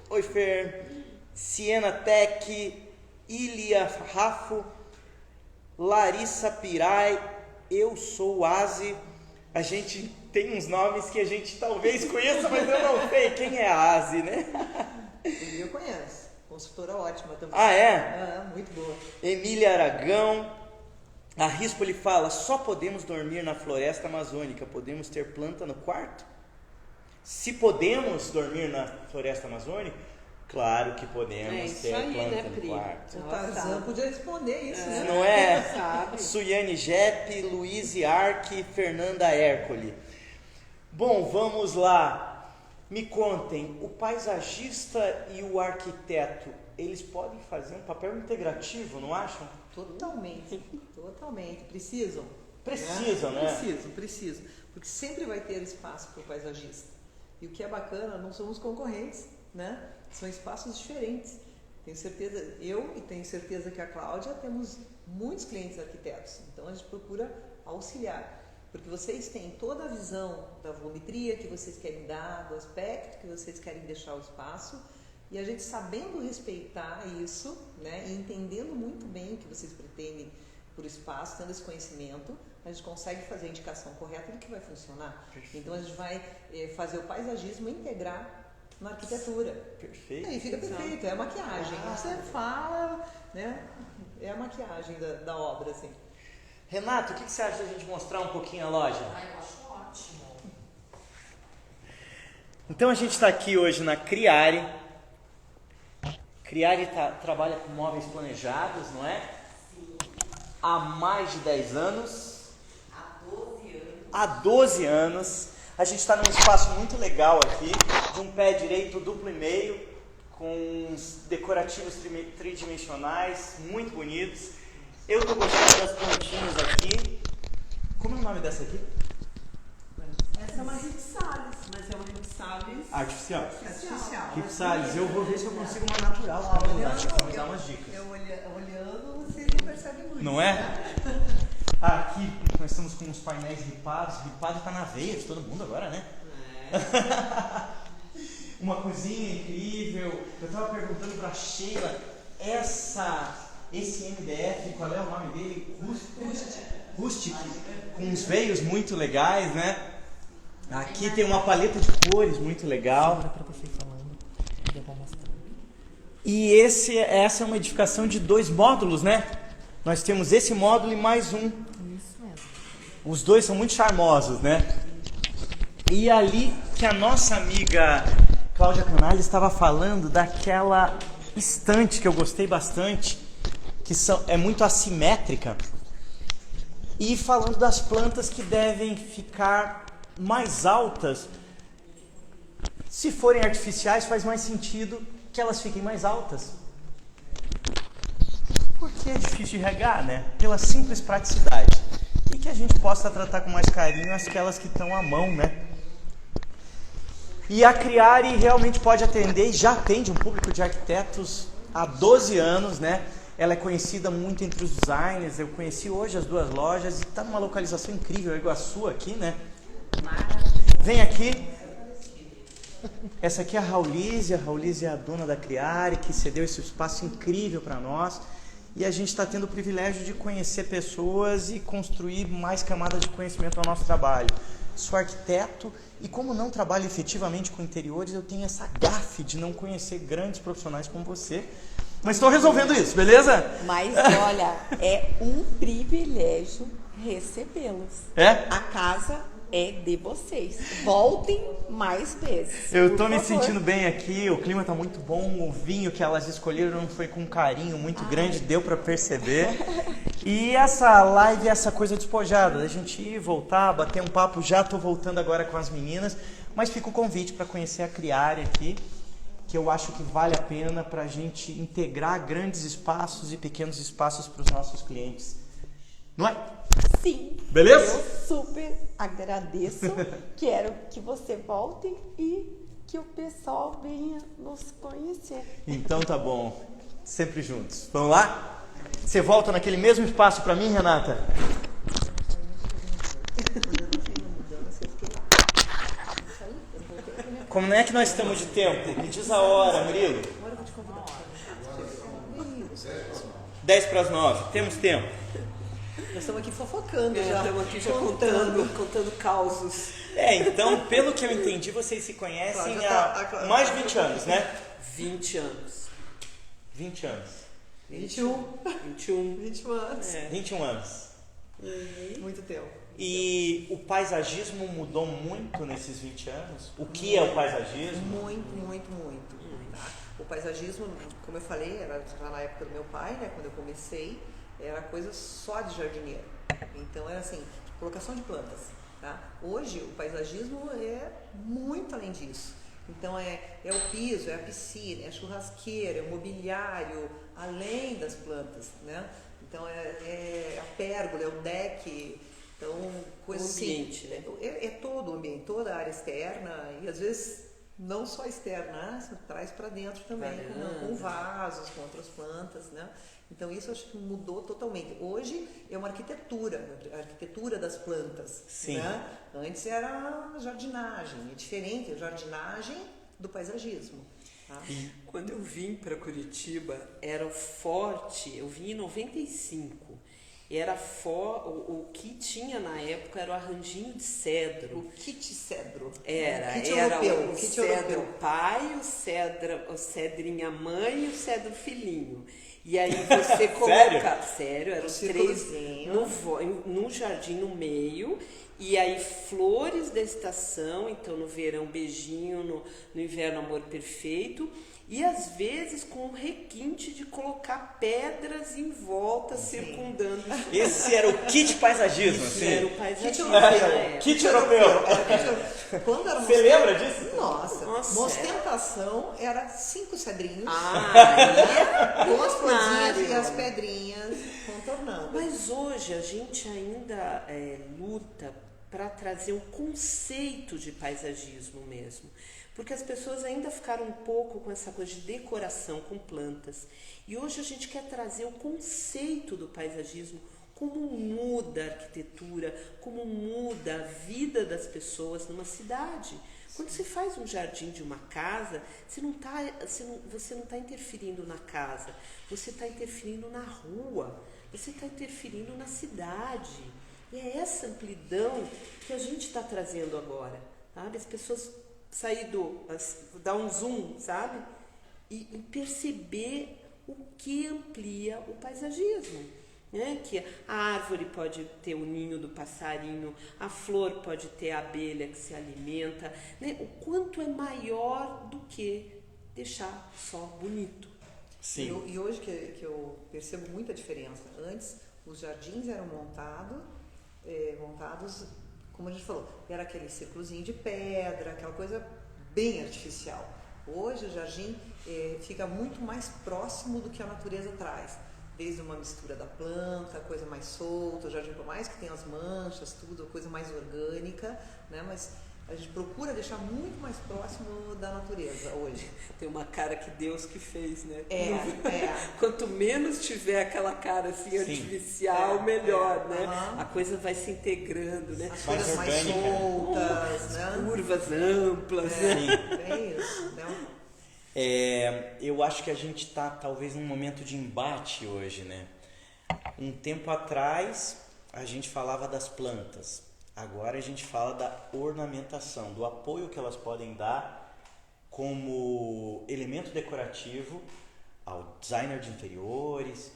Oi, Fer. Siena Tech, Ilia Rafo, Larissa Pirai, eu sou o Aze. A gente tem uns nomes que a gente talvez conheça, mas eu não sei quem é a Aze, né? Eu conheço. Consultora ótima também. Ah, é? Muito boa. Emília Aragão. A Rispoli fala: só podemos dormir na floresta amazônica, podemos ter planta no quarto? Se podemos dormir na floresta amazônica, Claro que podemos isso ter aí, planta né, no Pri? quarto. O Tarzan podia responder isso, né? Não é? Sabe? Suiane Jepp, Luiz Arque, Fernanda Hércole. Bom, vamos lá. Me contem, o paisagista e o arquiteto, eles podem fazer um papel integrativo, não acham? Totalmente, totalmente. Precisam. Precisam, né? Precisam. Porque sempre vai ter espaço para o paisagista. E o que é bacana, não somos concorrentes, né? São espaços diferentes. Tenho certeza, eu e tenho certeza que a Cláudia temos muitos clientes arquitetos. Então a gente procura auxiliar. Porque vocês têm toda a visão da volumetria que vocês querem dar, do aspecto que vocês querem deixar o espaço. E a gente sabendo respeitar isso, né, e entendendo muito bem o que vocês pretendem por espaço, tendo esse conhecimento, a gente consegue fazer a indicação correta do que vai funcionar. Perfeito. Então a gente vai fazer o paisagismo integrar na arquitetura. Perfeito. E aí fica perfeito, é a maquiagem. Você fala, né? É a maquiagem da obra, assim. Renato, o que você acha da gente mostrar um pouquinho a loja? Eu acho ótimo. Então a gente está aqui hoje na Criare. Criare trabalha com móveis planejados, não é? Sim. Há mais de 10 anos. Há 12 anos. Há 12 anos. A gente está num espaço muito legal aqui, de um pé direito duplo e meio, com uns decorativos tridimensionais, muito bonitos. Eu estou gostando das plantinhas aqui. Como é o nome dessa aqui? Essa é uma Ripsalis, mas é uma Ripsalis Artificial. Artificial. Ripsalis, eu vou ver se eu consigo uma natural também, Nath, pra me dar umas dicas. Olhando, vocês não percebem muito. Não é? Aqui nós estamos com uns painéis ripados. Ripado está na veia de todo mundo agora, né? Uma cozinha incrível. Eu estava perguntando para a Sheila, esse MDF, qual é o nome dele? Rustic, com uns veios muito legais, né? Aqui tem uma paleta de cores muito legal. Para você falando, eu vou mostrar. E essa é uma edificação de 2 módulos, né? Nós temos esse módulo e mais um. Isso mesmo. Os dois são muito charmosos, né? E ali que a nossa amiga Cláudia Canales estava falando daquela estante que eu gostei bastante, que é muito assimétrica, e falando das plantas que devem ficar mais altas. Se forem artificiais, faz mais sentido que elas fiquem mais altas. Porque é difícil de regar, né? Pela simples praticidade. E que a gente possa tratar com mais carinho aquelas que estão à mão, né? E a Criare realmente pode atender, e já atende um público de arquitetos há 12 anos, né? Ela é conhecida muito entre os designers. Eu conheci hoje as 2 lojas e está numa localização incrível, Iguaçu aqui, né? Vem aqui. Essa aqui é a Raulise. A Raulise é a dona da Criare, que cedeu esse espaço incrível para nós. E a gente está tendo o privilégio de conhecer pessoas e construir mais camadas de conhecimento ao nosso trabalho. Sou arquiteto e, como não trabalho efetivamente com interiores, eu tenho essa gafe de não conhecer grandes profissionais como você. Mas estou resolvendo isso, beleza? Mas olha, é um privilégio recebê-los. É? A casa é de vocês. Voltem mais vezes. Eu por tô me favor. sentindo bem aqui, o clima tá muito bom, o vinho que elas escolheram foi com um carinho muito grande, deu pra perceber. E essa live, essa coisa despojada, da gente ir, voltar, bater um papo, já tô voltando agora com as meninas, mas fica o convite para conhecer a Criare aqui, que eu acho que vale a pena pra gente integrar grandes espaços e pequenos espaços para os nossos clientes. Não é? Sim. Beleza? Eu super agradeço. Quero que você volte e que o pessoal venha nos conhecer. Então tá bom. Sempre juntos. Vamos lá? Você volta naquele mesmo espaço para mim, Renata? Como é que nós estamos de tempo? Me diz a hora, Murilo. 10 para as 9. Temos tempo. Nós estamos aqui fofocando já. Estamos aqui já contando causos. Então, pelo que eu entendi, vocês se conhecem há mais de 20 anos, né? 20 anos. 20 anos. 21 anos. 21 anos. Muito tempo. E o paisagismo mudou muito nesses 20 anos? O que é o paisagismo? Muito, muito, muito. Tá? O paisagismo, como eu falei, era já na época do meu pai, né, quando eu comecei, era coisa só de jardineiro. Então era assim, colocação de plantas. Tá? Hoje o paisagismo é muito além disso. Então é o piso, é a piscina, é a churrasqueira, é o mobiliário, além das plantas, né? Então é a pérgola, é o deck, então coisa O ambiente, assim, né? é todo o ambiente, toda a área externa e às vezes não só externa, você traz para dentro também, com vasos, com outras plantas, né? Então isso eu acho que mudou totalmente. Hoje é uma arquitetura, a arquitetura das plantas. Sim. Né? Antes era jardinagem, é diferente a jardinagem do paisagismo. Tá? Quando eu vim para Curitiba, era forte, eu vim em 95. Era o que tinha na época era o arranjinho de cedro. O kit cedro. Era kit o kit cedro europeu. pai, o cedrinha mãe e o cedro filhinho. E aí você coloca... Sério? Eram os três círculozinho. no jardim no meio. E aí flores da estação, então no verão beijinho, no inverno amor perfeito. E às vezes com um requinte de colocar pedras em volta, circundando. Esse era o kit paisagismo, Isso assim? era o paisagismo. Kit europeu. Quando era Você lembra disso? Nossa, Nossa, uma ostentação era 5 cedrinhos Com com as florzinhas e as pedrinhas contornando. Mas hoje a gente ainda luta para trazer um conceito de paisagismo mesmo. Porque as pessoas ainda ficaram um pouco com essa coisa de decoração com plantas. E hoje a gente quer trazer o conceito do paisagismo, como muda a arquitetura, como muda a vida das pessoas numa cidade. Quando você faz um jardim de uma casa, você não está interferindo na casa, você está interferindo na rua, você está interferindo na cidade. E é essa amplidão que a gente está trazendo agora, sabe? As pessoas dar um zoom, sabe? E perceber o que amplia o paisagismo. Né? Que a árvore pode ter o ninho do passarinho, a flor pode ter a abelha que se alimenta, né? O quanto é maior do que deixar só bonito. Sim. E hoje que eu percebo muita diferença. Antes, os jardins eram montados, como a gente falou, era aquele círculozinho de pedra, aquela coisa bem artificial. Hoje o jardim fica muito mais próximo do que a natureza traz. Desde uma mistura da planta, coisa mais solta, o jardim por mais que tenha as manchas, tudo, coisa mais orgânica, né? Mas a gente procura deixar muito mais próximo da natureza hoje. Tem uma cara que Deus que fez, né? Quanto Quanto menos tiver aquela cara assim artificial, melhor, né? Uhum. A coisa vai se integrando, né? As coisas mais orgânica. soltas, né? Curvas amplas, né? É isso, né? Eu acho que a gente está talvez num momento de embate hoje, né? Um tempo atrás a gente falava das plantas, agora a gente fala da ornamentação, do apoio que elas podem dar como elemento decorativo ao designer de interiores,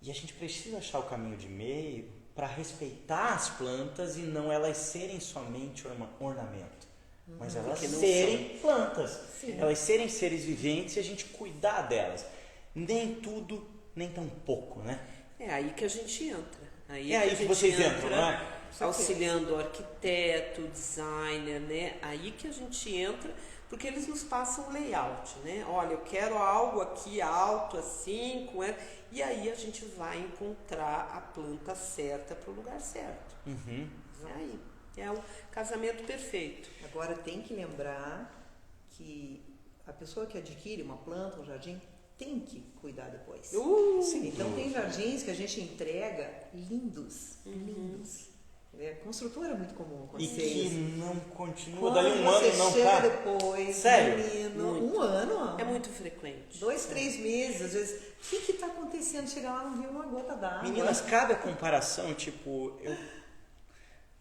e a gente precisa achar o caminho de meio para respeitar as plantas e não elas serem somente ornamento. Mas elas serem plantas, elas serem seres viventes e a gente cuidar delas. Nem tudo, nem tão pouco, né? É aí que a gente entra. É aí que vocês entram, não é? Auxiliando o arquiteto, o designer, né? Aí que a gente entra, porque eles nos passam o layout, né? Olha, eu quero algo aqui alto, assim, e aí a gente vai encontrar a planta certa para o lugar certo. Uhum. É aí. É o casamento perfeito. Agora tem que lembrar que a pessoa que adquire uma planta, um jardim, tem que cuidar depois. Sim. Então tem jardins que a gente entrega lindos. Construtora é muito comum E acontecer que isso. não continua Quando dali um você ano, não chega tá? depois, Sério? menino, Muito. um ano, É muito frequente. 2, 3 meses, às vezes, o que está acontecendo? Chega lá, não viu uma gota d'água. Meninas, cabe a comparação, tipo, eu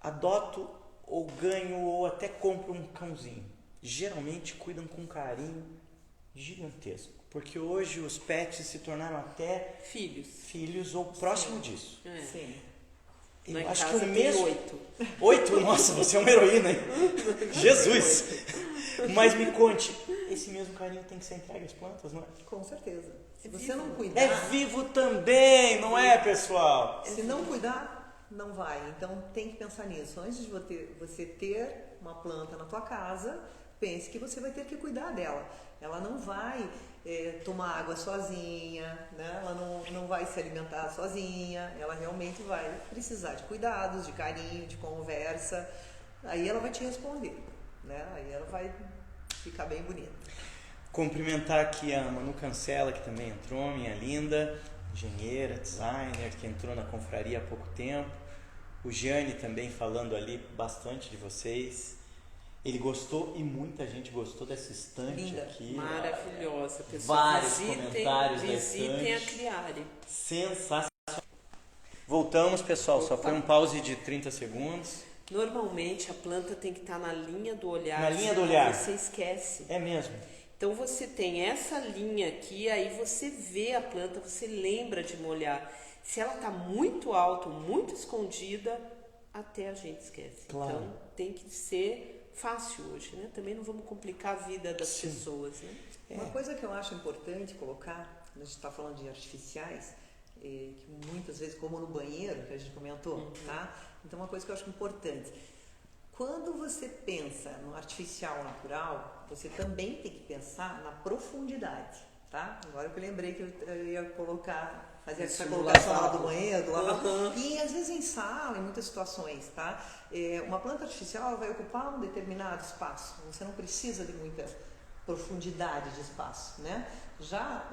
adoto ou ganho ou até compro um cãozinho. Geralmente cuidam com carinho gigantesco, porque hoje os pets se tornaram até Filhos. filhos ou próximo disso. É. Sim. Lá em acho que casa o tem mesmo. 8. 8? Nossa, você é uma heroína, hein? Jesus! Mas me conte, esse mesmo carinho tem que ser entregue às plantas, não é? Com certeza. Se É você não vivo. cuidar, É vivo também, não é, pessoal? se não cuidar, não vai. Então tem que pensar nisso. Antes de você ter uma planta na tua casa, pense que você vai ter que cuidar dela. Ela não vai tomar água sozinha, né? Ela não vai se alimentar sozinha. Ela realmente vai precisar de cuidados, de carinho, de conversa. Aí ela vai te responder, né? Aí ela vai ficar bem bonita. Cumprimentar aqui a Manu Cancela, que também entrou, minha linda, engenheira, designer, que entrou na confraria há pouco tempo. O Gianni também falando ali bastante de vocês. Ele gostou e muita gente gostou dessa estante Linda. aqui. Maravilhosa, pessoal. Vários comentários da Visitem a estante. Criare. Sensacional. Voltamos, pessoal. Só Opa. foi um pause de 30 segundos. Normalmente a planta tem que estar na linha do olhar. Na linha do senão olhar. Você esquece. É mesmo. Então você tem essa linha aqui, aí você vê a planta, você lembra de molhar. Se ela está muito alta, muito escondida, até a gente esquece. Claro. Então tem que ser fácil hoje, né? Também não vamos complicar a vida das Sim. pessoas, né? Uma coisa que eu acho importante colocar, quando a gente está falando de artificiais, que muitas vezes, como no banheiro, que a gente comentou, tá? Então, uma coisa que eu acho importante. Quando você pensa no artificial natural, você também tem que pensar na profundidade, tá? Agora que eu lembrei que eu ia colocar, fazer essa Isso, no colocação lá lavabo. do banheiro, do lavabo. E às vezes em sala, em muitas situações, tá? Uma planta artificial ela vai ocupar um determinado espaço. Você não precisa de muita profundidade de espaço, né? Já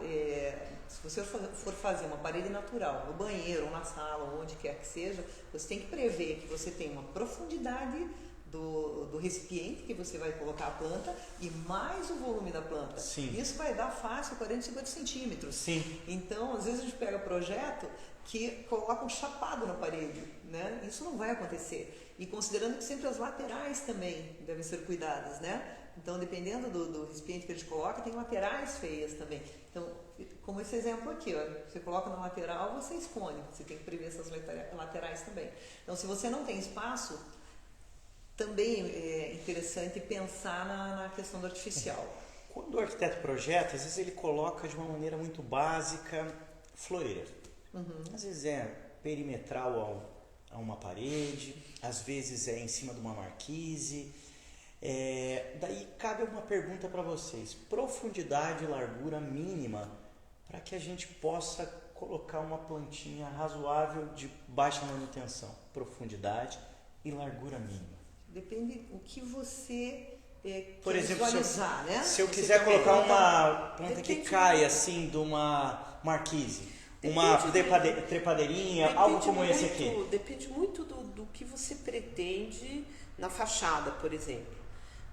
se você for fazer uma parede natural no banheiro ou na sala, ou onde quer que seja, você tem que prever que você tem uma profundidade do recipiente que você vai colocar a planta e mais o volume da planta. Sim. Isso vai dar fácil 40, 50 centímetros. Sim. Então, às vezes a gente pega projeto que coloca um chapado na parede, né? Isso não vai acontecer. E considerando que sempre as laterais também devem ser cuidadas, né? Então, dependendo do recipiente que a gente coloca, tem laterais feias também. Então, como esse exemplo aqui, ó, você coloca na lateral, você esconde. Você tem que prever essas laterais também. Então, se você não tem espaço, também é interessante pensar na questão do artificial. Quando o arquiteto projeta, às vezes ele coloca de uma maneira muito básica floreira. Às vezes é perimetral a uma parede, às vezes é em cima de uma marquise. Daí cabe uma pergunta para vocês: profundidade e largura mínima para que a gente possa colocar uma plantinha razoável de baixa manutenção. Profundidade e largura mínima. Depende do que você Por quer exemplo, visualizar, né? se eu Você quiser quer colocar colocar- uma planta que Depende cai assim de uma marquise, uma trepadeirinha, algo como esse aqui. Depende muito do que você pretende na fachada, por exemplo.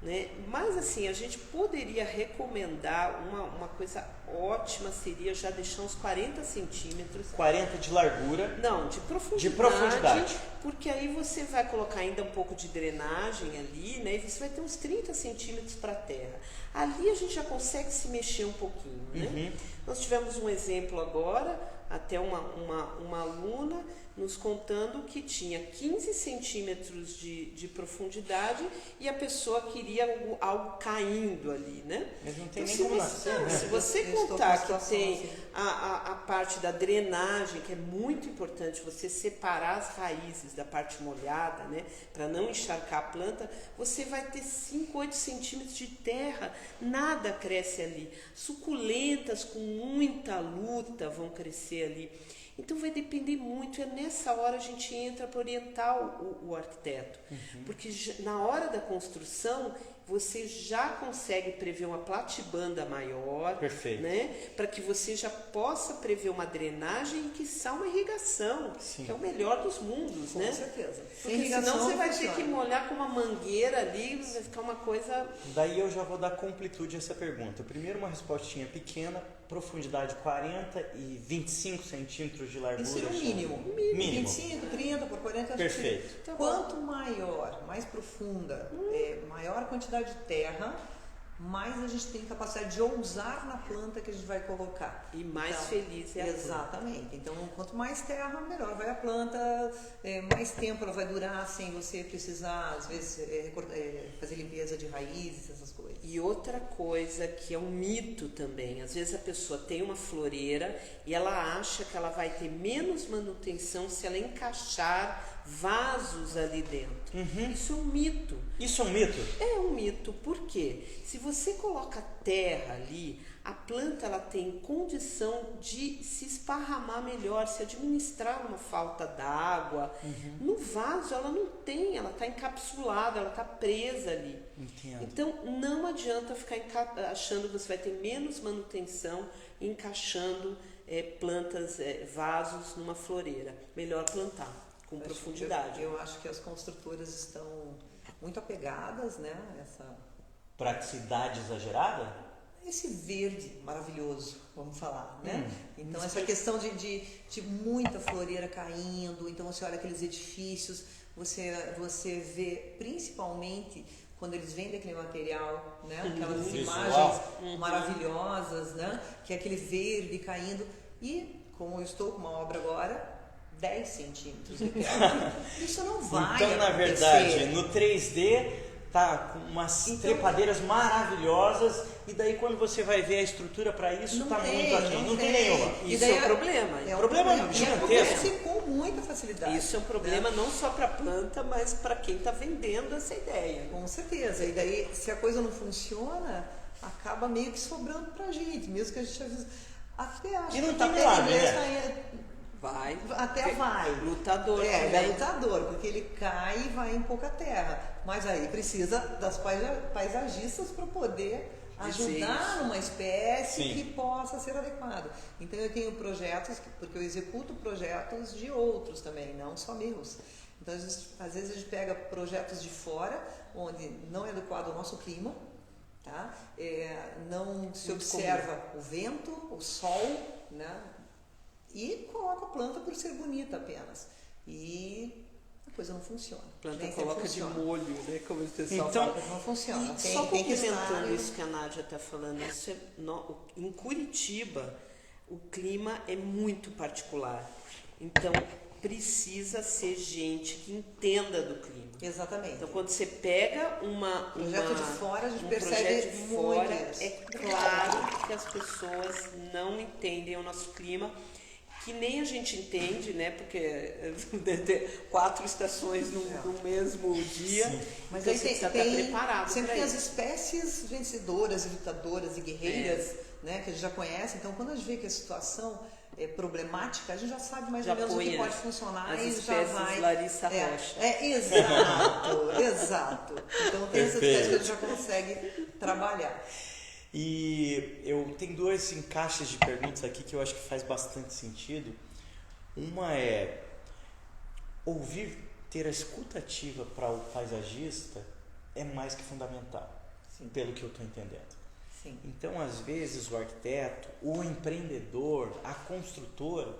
Né? Mas assim, a gente poderia recomendar uma coisa ótima, seria já deixar uns 40 centímetros. 40 de largura. Não, de profundidade. De profundidade. Porque aí você vai colocar ainda um pouco de drenagem ali, né? E você vai ter uns 30 centímetros para a terra. Ali a gente já consegue se mexer um pouquinho, né? Nós tivemos um exemplo agora, até uma aluna nos contando que tinha 15 centímetros de profundidade e a pessoa queria algo caindo ali, né? Mas não tem Então, nem se como você- nascer, né? Se você Eu estou contar com uma que situação tem assim. a parte da drenagem, que é muito importante, você separar as raízes da parte molhada, né, para não encharcar a planta, você vai ter 5, 8 centímetros de terra, nada cresce ali. Suculentas com muita luta vão crescer ali. Então vai depender muito, é nessa hora a gente entra para orientar o arquiteto, porque na hora da construção você já consegue prever uma platibanda maior, Perfeito. né? Para que você já possa prever uma drenagem e quiçá uma irrigação, Sim. que é o melhor dos mundos, Com né? certeza. Porque irrigação senão você não vai ter funciona. que molhar com uma mangueira ali, vai ficar uma coisa... Daí eu já vou dar completude a essa pergunta. Primeiro, uma respostinha pequena, profundidade 40 e 25 centímetros de largura. Isso é o mínimo. Mínimo. 25, 30 por 40. Perfeito. Tá bom. Quanto maior, mais profunda, maior a quantidade de terra, mais a gente tem capacidade de ousar na planta que a gente vai colocar. E mais Então, feliz é a planta. exatamente. Então, quanto mais terra, melhor vai a planta, mais tempo ela vai durar sem você precisar, às vezes, fazer limpeza de raízes, essas coisas. E outra coisa que é um mito também, às vezes a pessoa tem uma floreira e ela acha que ela vai ter menos manutenção se ela encaixar vasos ali dentro. Isso é um mito. Isso é um mito? É um mito, por quê? Se você coloca terra ali, a planta ela tem condição de se esparramar melhor, se administrar uma falta d'água. No vaso ela não tem, ela está encapsulada, ela está presa ali. Entendo. Então não adianta ficar achando que você vai ter menos manutenção encaixando plantas, vasos numa floreira. Melhor plantar com profundidade. Eu acho que as construtoras estão muito apegadas, né? Praticidade exagerada? Esse verde maravilhoso, vamos falar, né? Então essa questão de muita floreira caindo, então você olha aqueles edifícios, você vê principalmente quando eles vendem aquele material, né? Aquelas imagens maravilhosas, né? Que é aquele verde caindo e, como eu estou com uma obra agora, 10 centímetros de terra. Isso não vai Então, na acontecer. verdade, no 3D tá com umas trepadeiras maravilhosas e daí quando você vai ver a estrutura para isso Não tá tem, muito aquém, não tem tem. nenhuma. E Isso daí é um problema. É um Problema problema. gigantesco. E acontece com muita facilidade. Isso é um problema não só para a planta, mas para quem está vendendo essa ideia. Com certeza. E daí, se a coisa não funciona, acaba meio que sobrando pra gente, mesmo que a gente avisa. Até acho E não que tem até milagre, inglês né? Vai. Até vai. Lutador Ele é também. lutador, porque ele cai e vai em pouca terra. Mas aí precisa das paisagistas para poder ajudar numa espécie Sim. que possa ser adequada. Então eu tenho projetos, porque eu executo projetos de outros também, não só meus. Então às vezes a gente pega projetos de fora, onde não é adequado ao nosso clima, tá? Não se observa o vento, o sol, né? E coloca a planta por ser bonita apenas. E a coisa não funciona. A planta Nem sempre coloca funciona. de molho, né? Como o pessoal Então, fala. Mas não funciona. E só Tem que estar... complementando isso que a Nádia está falando, em Curitiba o clima é muito particular. Então precisa ser gente que entenda do clima. Exatamente. Então quando você pega Projeto de fora, a gente um percebe projeto de muito fora, isso. é claro que as pessoas não entendem o nosso clima, que nem a gente entende, né? Porque deve ter 4 estações no mesmo dia. Mas então aí você precisa estar preparado sempre para tem as isso. espécies vencedoras, lutadoras e guerreiras, né, que a gente já conhece. Então, quando a gente vê que a situação é problemática, a gente já sabe mais Já ou menos o põe que pode funcionar as e já espécies vai. Larissa Rocha. Exato. Então, tem essas espécies que a gente já consegue trabalhar. E eu tenho 2 encaixes de perguntas aqui que eu acho que faz bastante sentido. Uma é ter a escuta ativa para o paisagista é mais que fundamental, pelo que eu estou entendendo. Sim. Então, às vezes, o arquiteto, o empreendedor, a construtora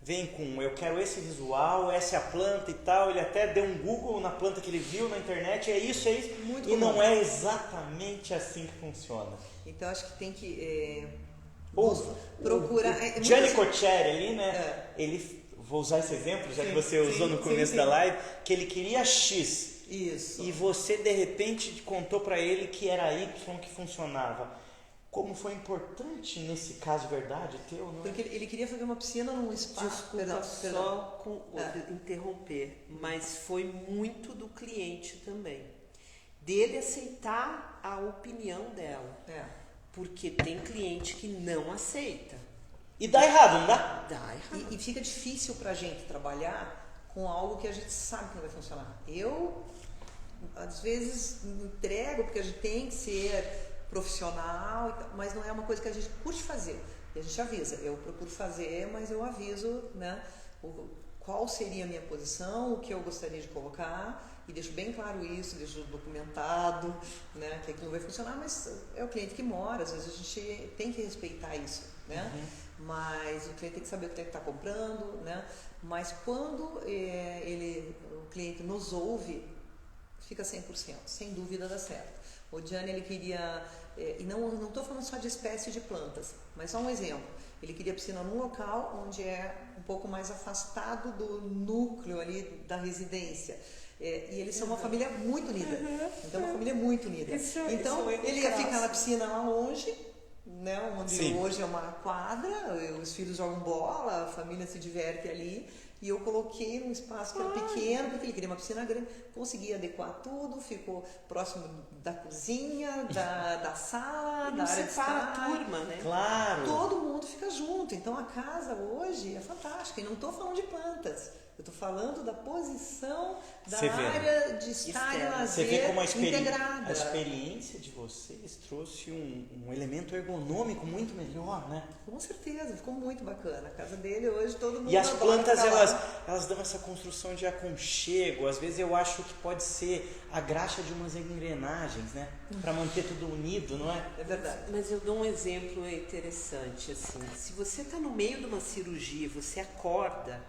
vem com eu quero esse visual, essa é a planta e tal, ele até deu um Google na planta que ele viu na internet, é isso, Muito e comum. não é exatamente assim que funciona. Então, acho que tem que Ou procurar. o Gianni Coccieri ali, né? Ele, vou usar esse exemplo, já que você usou no começo da live, que ele queria X. Isso. E você, de repente, contou para ele que era Y que funcionava. Como foi importante nesse caso, verdade, teu, não é? Porque ele queria fazer uma piscina num espaço. Desculpa Perdão. só interromper, mas foi muito do cliente também. Dele aceitar a opinião dela. Porque tem cliente que não aceita. E dá errado, não dá? Dá errado. E fica difícil pra gente trabalhar com algo que a gente sabe que não vai funcionar. Eu, às vezes, entrego porque a gente tem que ser profissional, mas não é uma coisa que a gente curte fazer. E a gente avisa. Eu procuro fazer, mas eu aviso, né, qual seria a minha posição, o que eu gostaria de colocar, e deixo bem claro isso, deixo documentado, né, que aquilo vai funcionar, mas é o cliente que mora, às vezes a gente tem que respeitar isso, né? Mas o cliente tem que saber o que ele está comprando, né? Mas quando o cliente nos ouve, fica 100%, sem dúvida dá certo. O Gianni, ele queria E não estou falando só de espécie de plantas, mas só um exemplo. Ele queria piscina num local onde é um pouco mais afastado do núcleo ali da residência. E eles são uma família muito unida. Então, uma família muito unida. Então, ele ia ficar na piscina lá longe, né, onde Sim. hoje é uma quadra, os filhos jogam bola, a família se diverte ali. E eu coloquei num espaço que era pequeno, porque ele queria uma piscina grande. Consegui adequar tudo, ficou próximo da cozinha, da sala, da área de separa a estar. turma, né? Claro. Todo mundo fica junto. Então a casa hoje é fantástica. E não estou falando de plantas. Eu estou falando da posição da Você vê, né? área de estar e Externa. Você vê lazer como a integrada. experiência de vocês trouxe um elemento ergonômico muito melhor, né? Com certeza, ficou muito bacana. A casa dele hoje todo mundo E as adora plantas, ficar lá. elas dão essa construção de aconchego. Às vezes eu acho que pode ser a graxa de umas engrenagens, né? Para manter tudo unido, não é? É verdade. Mas eu dou um exemplo interessante, assim. Se você está no meio de uma cirurgia, você acorda,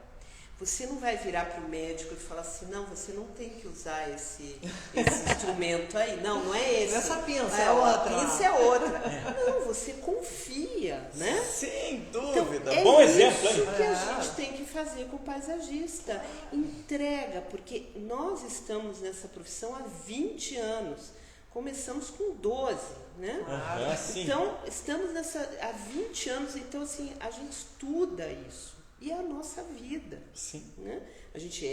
você não vai virar para o médico e falar assim, não, você não tem que usar esse instrumento aí. Não é esse. Essa pinça é outra. A pinça é outra. Não, você confia, né? Sem Então, dúvida. é Bom exemplo, isso hein? que a gente tem que fazer com o paisagista. Entrega, porque nós estamos nessa profissão há 20 anos. Começamos com 12, né? Aham, sim. Então, estamos há 20 anos, então assim, a gente estuda isso. E é a nossa vida. Sim. Né? A gente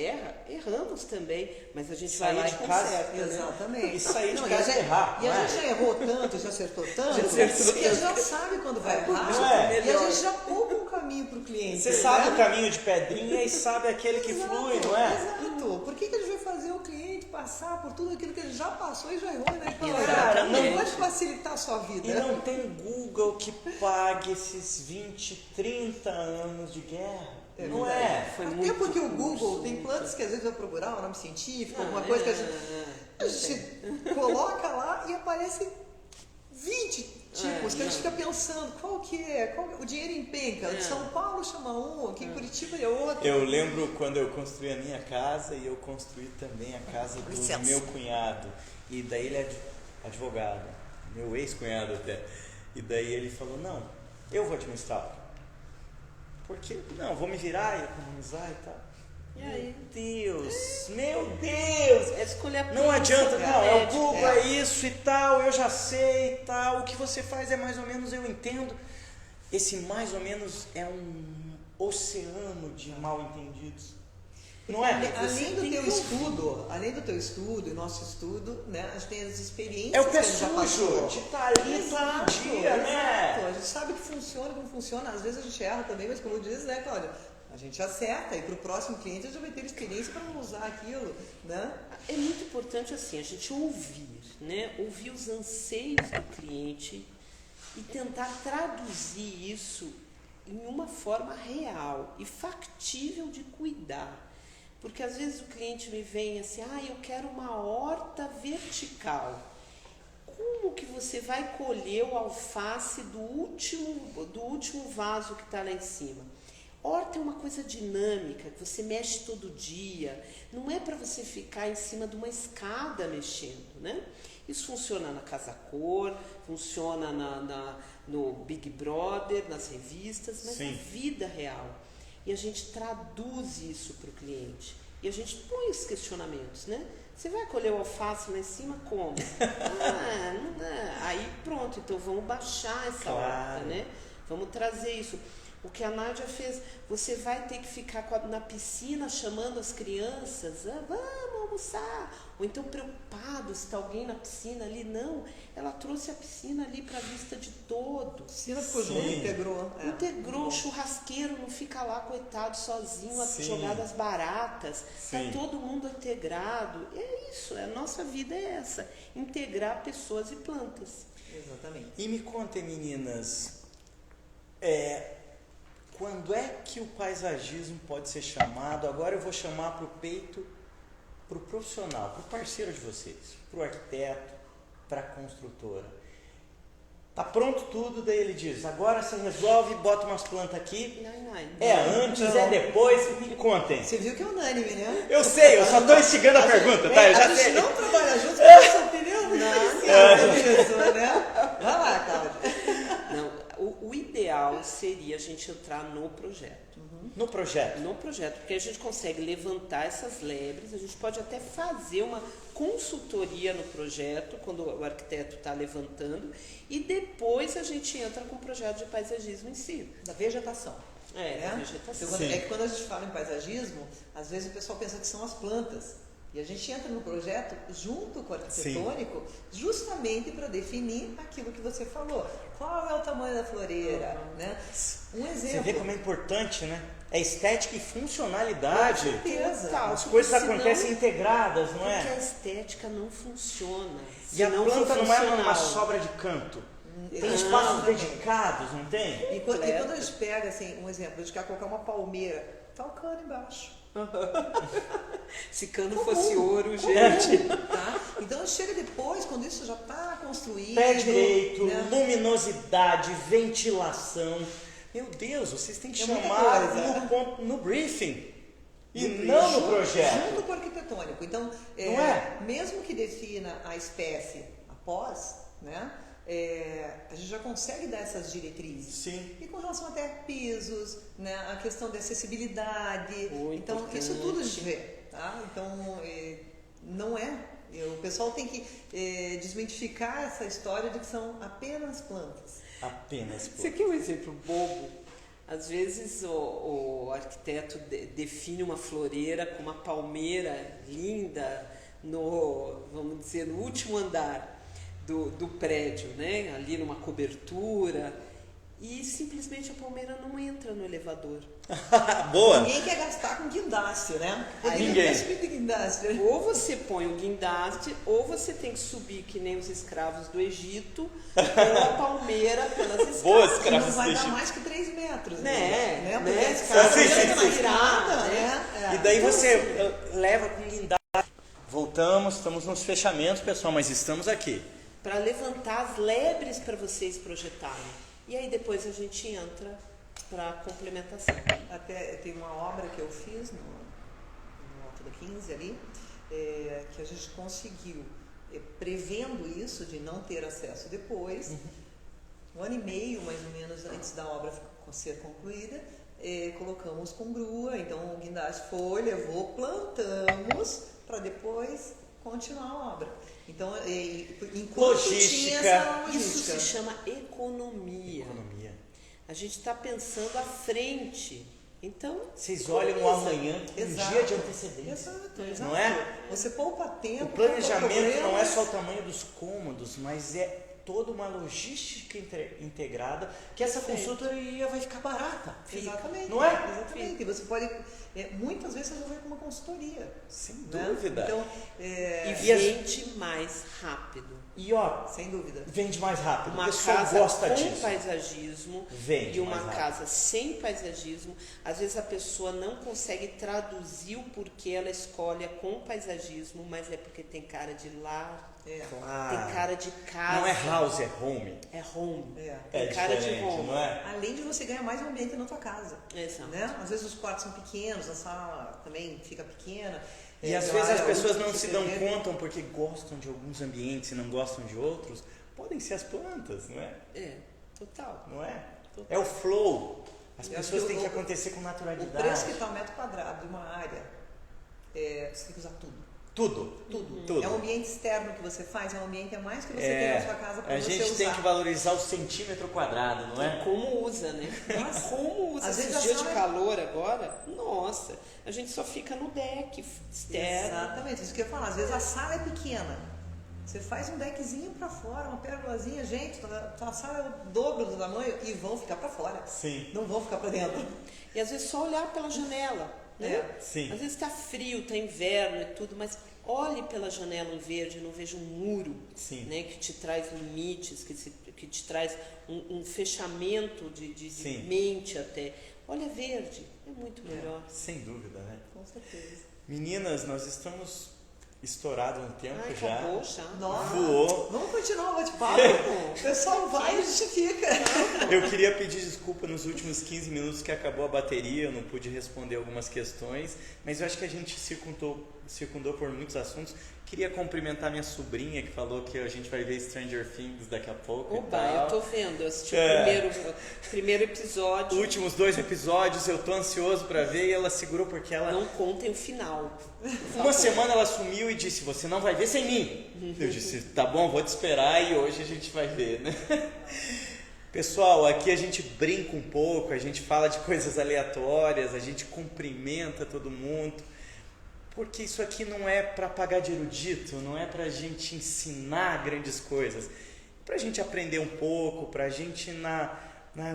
erramos também, mas a gente Sair vai lá de e casa, conserta. Né? Exatamente. E sair de Não, casa e a gente- errar, E a não é? gente já errou tanto, já acertou tanto, Já acertou que a gente já sabe quando vai errar. Não é? E a gente já poupa um caminho para o cliente. Você né? sabe o caminho de pedrinha e sabe aquele que Exato, flui, não é? Exato. Por que a gente vai fazer o cliente passar por tudo aquilo que ele já passou e já errou, né? Exatamente. Não pode facilitar a sua vida. E não tem Google que pague esses 20, 30 anos de guerra. É não verdade. é? Foi Até muito porque o curso, Google tem muito. plantas que às vezes vai procurar um nome científico, alguma Ah, coisa que a gente coloca lá e aparece 20 tipos que a gente fica pensando, qual que é? O dinheiro empenca. É. São Paulo chama um, aqui em Curitiba é outro. Eu lembro quando eu construí a minha casa e eu construí também a casa do Licença. meu cunhado. E daí ele é advogado, meu ex-cunhado até. E daí ele falou, não, eu vou administrar. Porque, não, vou me virar e economizar e tal. E aí? Meu Deus! É escolher a Não pinça, adianta, não, é o médico. Google, é isso e tal, eu já sei e tal. O que você faz é mais ou menos, eu entendo. Esse mais ou menos é um oceano de mal entendidos. Não é? Além do teu estudo e nosso estudo, né, a gente tem as experiências É o pé que a gente já sujo passou. de estar ali todo dia, né? A gente sabe que funciona, como funciona. Às vezes a gente erra também, mas como diz, né, Cláudia? A gente acerta e para o próximo cliente a gente já vai ter experiência para não usar aquilo, né? É muito importante assim, a gente ouvir, né? Ouvir os anseios do cliente e tentar traduzir isso em uma forma real e factível de cuidar. Porque às vezes o cliente me vem assim, eu quero uma horta vertical. Como que você vai colher o alface do último vaso que está lá em cima? Horta é uma coisa dinâmica, que você mexe todo dia. Não é para você ficar em cima de uma escada mexendo, né? Isso funciona na Casa Cor, funciona no Big Brother, nas revistas, mas Sim. na vida real. E a gente traduz isso para o cliente. E a gente põe os questionamentos, né? Você vai colher o alface lá em cima como? Não dá. Aí pronto, então vamos baixar essa horta, né? Vamos trazer isso. O que a Nádia fez, você vai ter que ficar na piscina chamando as crianças, vamos almoçar, ou então preocupado se está alguém na piscina ali. Não, ela trouxe a piscina ali para a vista de todos. A piscina ficou junto, integrou. Integrou, o churrasqueiro não fica lá, coitado, sozinho, a Sim. jogar das baratas. Está Sim. todo mundo integrado. É isso, a nossa vida é essa, integrar pessoas e plantas. Exatamente. E me contem, meninas, quando é que o paisagismo pode ser chamado? Agora eu vou chamar para o peito, para o profissional, para o parceiro de vocês, para o arquiteto, para a construtora. Tá pronto tudo, daí ele diz, agora você resolve, bota umas plantas aqui. Não. É antes, é depois, me contem. Você viu que é unânime, né? Eu sei, eu só estou instigando a pergunta, tá? Eu A já gente sei. não trabalha junto, mas essa opinião não precisa disso, né? seria a gente entrar no projeto. No projeto. No projeto, porque a gente consegue levantar essas lebres, a gente pode até fazer uma consultoria no projeto, quando o arquiteto está levantando, e depois a gente entra com o projeto de paisagismo em si. Da vegetação. Da Então, vegetação. é que quando a gente fala em paisagismo, às vezes o pessoal pensa que são as plantas. E a gente entra no projeto junto com o arquitetônico, justamente para definir aquilo que você falou. Qual é o tamanho da floreira? Né? Um exemplo. Você vê como é importante, né? É estética e funcionalidade. Com certeza. Total, As coisas porque acontecem senão- integradas, não Porque a é? estética não funciona. E a Se não planta for não é uma funcional. sobra de canto. Tem Não, espaços também. dedicados, não tem? E quando a gente pega, assim, um exemplo, a gente quer colocar uma palmeira, tá o cano embaixo. Se cano Comum. fosse ouro, gente. Tá? Então chega depois, quando isso já está construído. Pé direito, né? luminosidade, ventilação. Meu Deus, vocês têm que É muita chamar coisa. no briefing. E No não no junto- projeto. Junto com o arquitetônico. Então, Não é? mesmo que defina a espécie após, né, a gente já consegue dar essas diretrizes. Sim. E com relação até a pisos, né, a questão da acessibilidade. Muito Então, importante. isso tudo a gente vê. Tá? Então, não é. O pessoal tem que desmitificar essa história de que são apenas plantas. Apenas. Você quer um exemplo bobo? Às vezes o arquiteto define uma floreira com uma palmeira linda vamos dizer, no último andar do prédio, né? Ali numa cobertura, e simplesmente a palmeira não entra no elevador. Boa! Ninguém quer gastar com guindaste, né? Ninguém. Não subir de guindaste. Ou você põe o guindaste, ou você tem que subir que nem os escravos do Egito, com a palmeira pelas escadas. Boa, Não escravos do vai dar Egito. mais que 3 metros. Né? Porque Né? a escada Sim, sim, entra na sim. virada, né? E daí Então, você assim, leva com guindaste. Voltamos, estamos nos fechamentos, pessoal, mas estamos aqui. Para levantar as lebres para vocês projetarem. E aí depois a gente entra para complementação. Até tem uma obra que eu fiz no Alto da 15 ali, que a gente conseguiu, prevendo isso de não ter acesso depois, 1 ano e meio mais ou menos antes da obra ser concluída, colocamos com grua, então o guindaste foi, levou, plantamos para depois continuar a obra. Então, enquanto Logística. tinha essa Isso logística. se chama economia. Economia. A gente está pensando à frente. Então, Vocês olham o economiza. amanhã com um Exato. dia de antecedência. Exato. Não é? Você poupa tempo. O planejamento poupa não é problemas. só o tamanho dos cômodos, mas é toda uma logística integrada que essa consultoria vai ficar barata. Exatamente. Não é? Exatamente. E você pode, muitas vezes, resolver com uma consultoria. Sem Né? dúvida. Então, E E as- vende mais rápido. E ó, sem dúvida. vende mais rápido. Uma o pessoal casa gosta com disso. paisagismo Vende e uma mais rápido. casa sem paisagismo, às vezes a pessoa não consegue traduzir o porquê ela escolhe a com paisagismo, mas é porque tem cara de lar, Claro. tem cara de casa. Não é house, é home. É home. É. Tem É cara de diferente, home. não é? Além de você ganhar mais um ambiente na tua casa. Exato. Né? Às vezes os quartos são pequenos, a sala também fica pequena. E às a vezes as área pessoas útil não que se você dão vê. conta porque gostam de alguns ambientes e não gostam de outros. Podem ser as plantas, não é? É, total. Não é? É o flow. As Eu acho pessoas que têm que o- acontecer com O naturalidade. preço que está o metro quadrado de uma área, você tem que usar tudo. Tudo. Tudo. Tudo. É um ambiente externo que você faz, é um ambiente a mais que você tem na sua casa para a você gente usar. tem que valorizar o centímetro quadrado, não E é? como usa, né? Nossa. E como usa. Às vezes Esses a dias de sala é- calor agora, nossa, a gente só fica no deck externo. Exatamente, isso que eu ia falar. Às vezes a sala é pequena. Você faz um deckzinho para fora, uma pérgolazinha, gente, a sala é o dobro do tamanho e vão ficar para fora. Sim. Não vão ficar para dentro. E às vezes só olhar pela janela, né? Sim. Às vezes está frio, está inverno e tudo, mas olhe pela janela em verde, não veja um muro, Sim. né, que te traz limites, que te traz um fechamento de Sim. mente até. Olha verde, é muito melhor. Sem dúvida, né? Com certeza. Meninas, nós estamos estourados no tempo Ai, já. acabou já. Nossa, Voou. vamos continuar o bate-papo? O pessoal vai e a gente fica. Eu queria pedir desculpa nos últimos 15 minutos que acabou a bateria, eu não pude responder algumas questões, mas eu acho que a gente circundou por muitos assuntos. Queria cumprimentar minha sobrinha que falou que a gente vai ver Stranger Things daqui a pouco. Oba, e tal. eu tô vendo, eu assisti o primeiro episódio. Últimos 2 episódios, eu tô ansioso pra ver e ela segurou porque ela... Não contem o final. Uma semana ela sumiu e disse, você não vai ver sem mim. Eu disse, tá bom, vou te esperar e hoje a gente vai ver, né? Pessoal, aqui a gente brinca um pouco, a gente fala de coisas aleatórias, a gente cumprimenta todo mundo, porque isso aqui não é para pagar de erudito, não é pra gente ensinar grandes coisas, pra gente aprender um pouco, pra gente na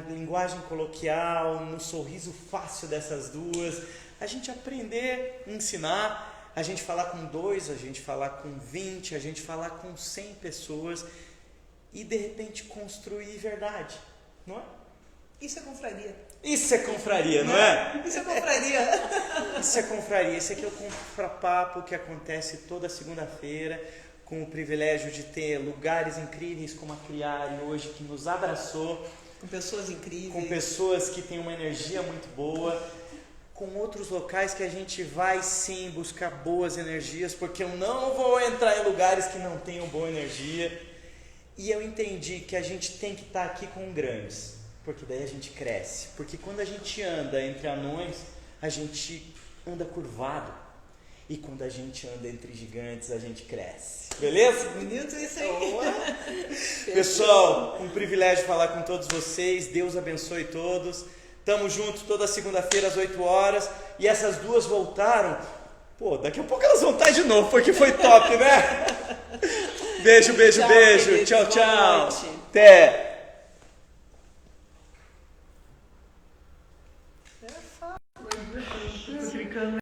linguagem coloquial, no sorriso fácil dessas duas, a gente aprender, ensinar, a gente falar com 2, a gente falar com 20, a gente falar com 100 pessoas e de repente construir verdade, não é? Isso é confraria. Isso é confraria, não é? Isso é confraria. Isso é confraria. Esse aqui é o Confrapapo que acontece toda segunda-feira, com o privilégio de ter lugares incríveis como a Criari hoje, que nos abraçou. Com pessoas incríveis. Com pessoas que têm uma energia muito boa. Com outros locais que a gente vai sim buscar boas energias, porque eu não vou entrar em lugares que não tenham boa energia. E eu entendi que a gente tem que estar aqui com grandes, porque daí a gente cresce. Porque quando a gente anda entre anões, a gente anda curvado. E quando a gente anda entre gigantes, a gente cresce. Beleza? Bonito isso aí. Pessoal, um privilégio falar com todos vocês. Deus abençoe todos. Tamo junto toda segunda-feira às 8 horas. E essas duas voltaram. Pô, daqui a pouco elas vão estar de novo, porque foi top, né? Beijo, beijo, Tchau, beijo. queridos. Tchau, Boa tchau. noite. Até.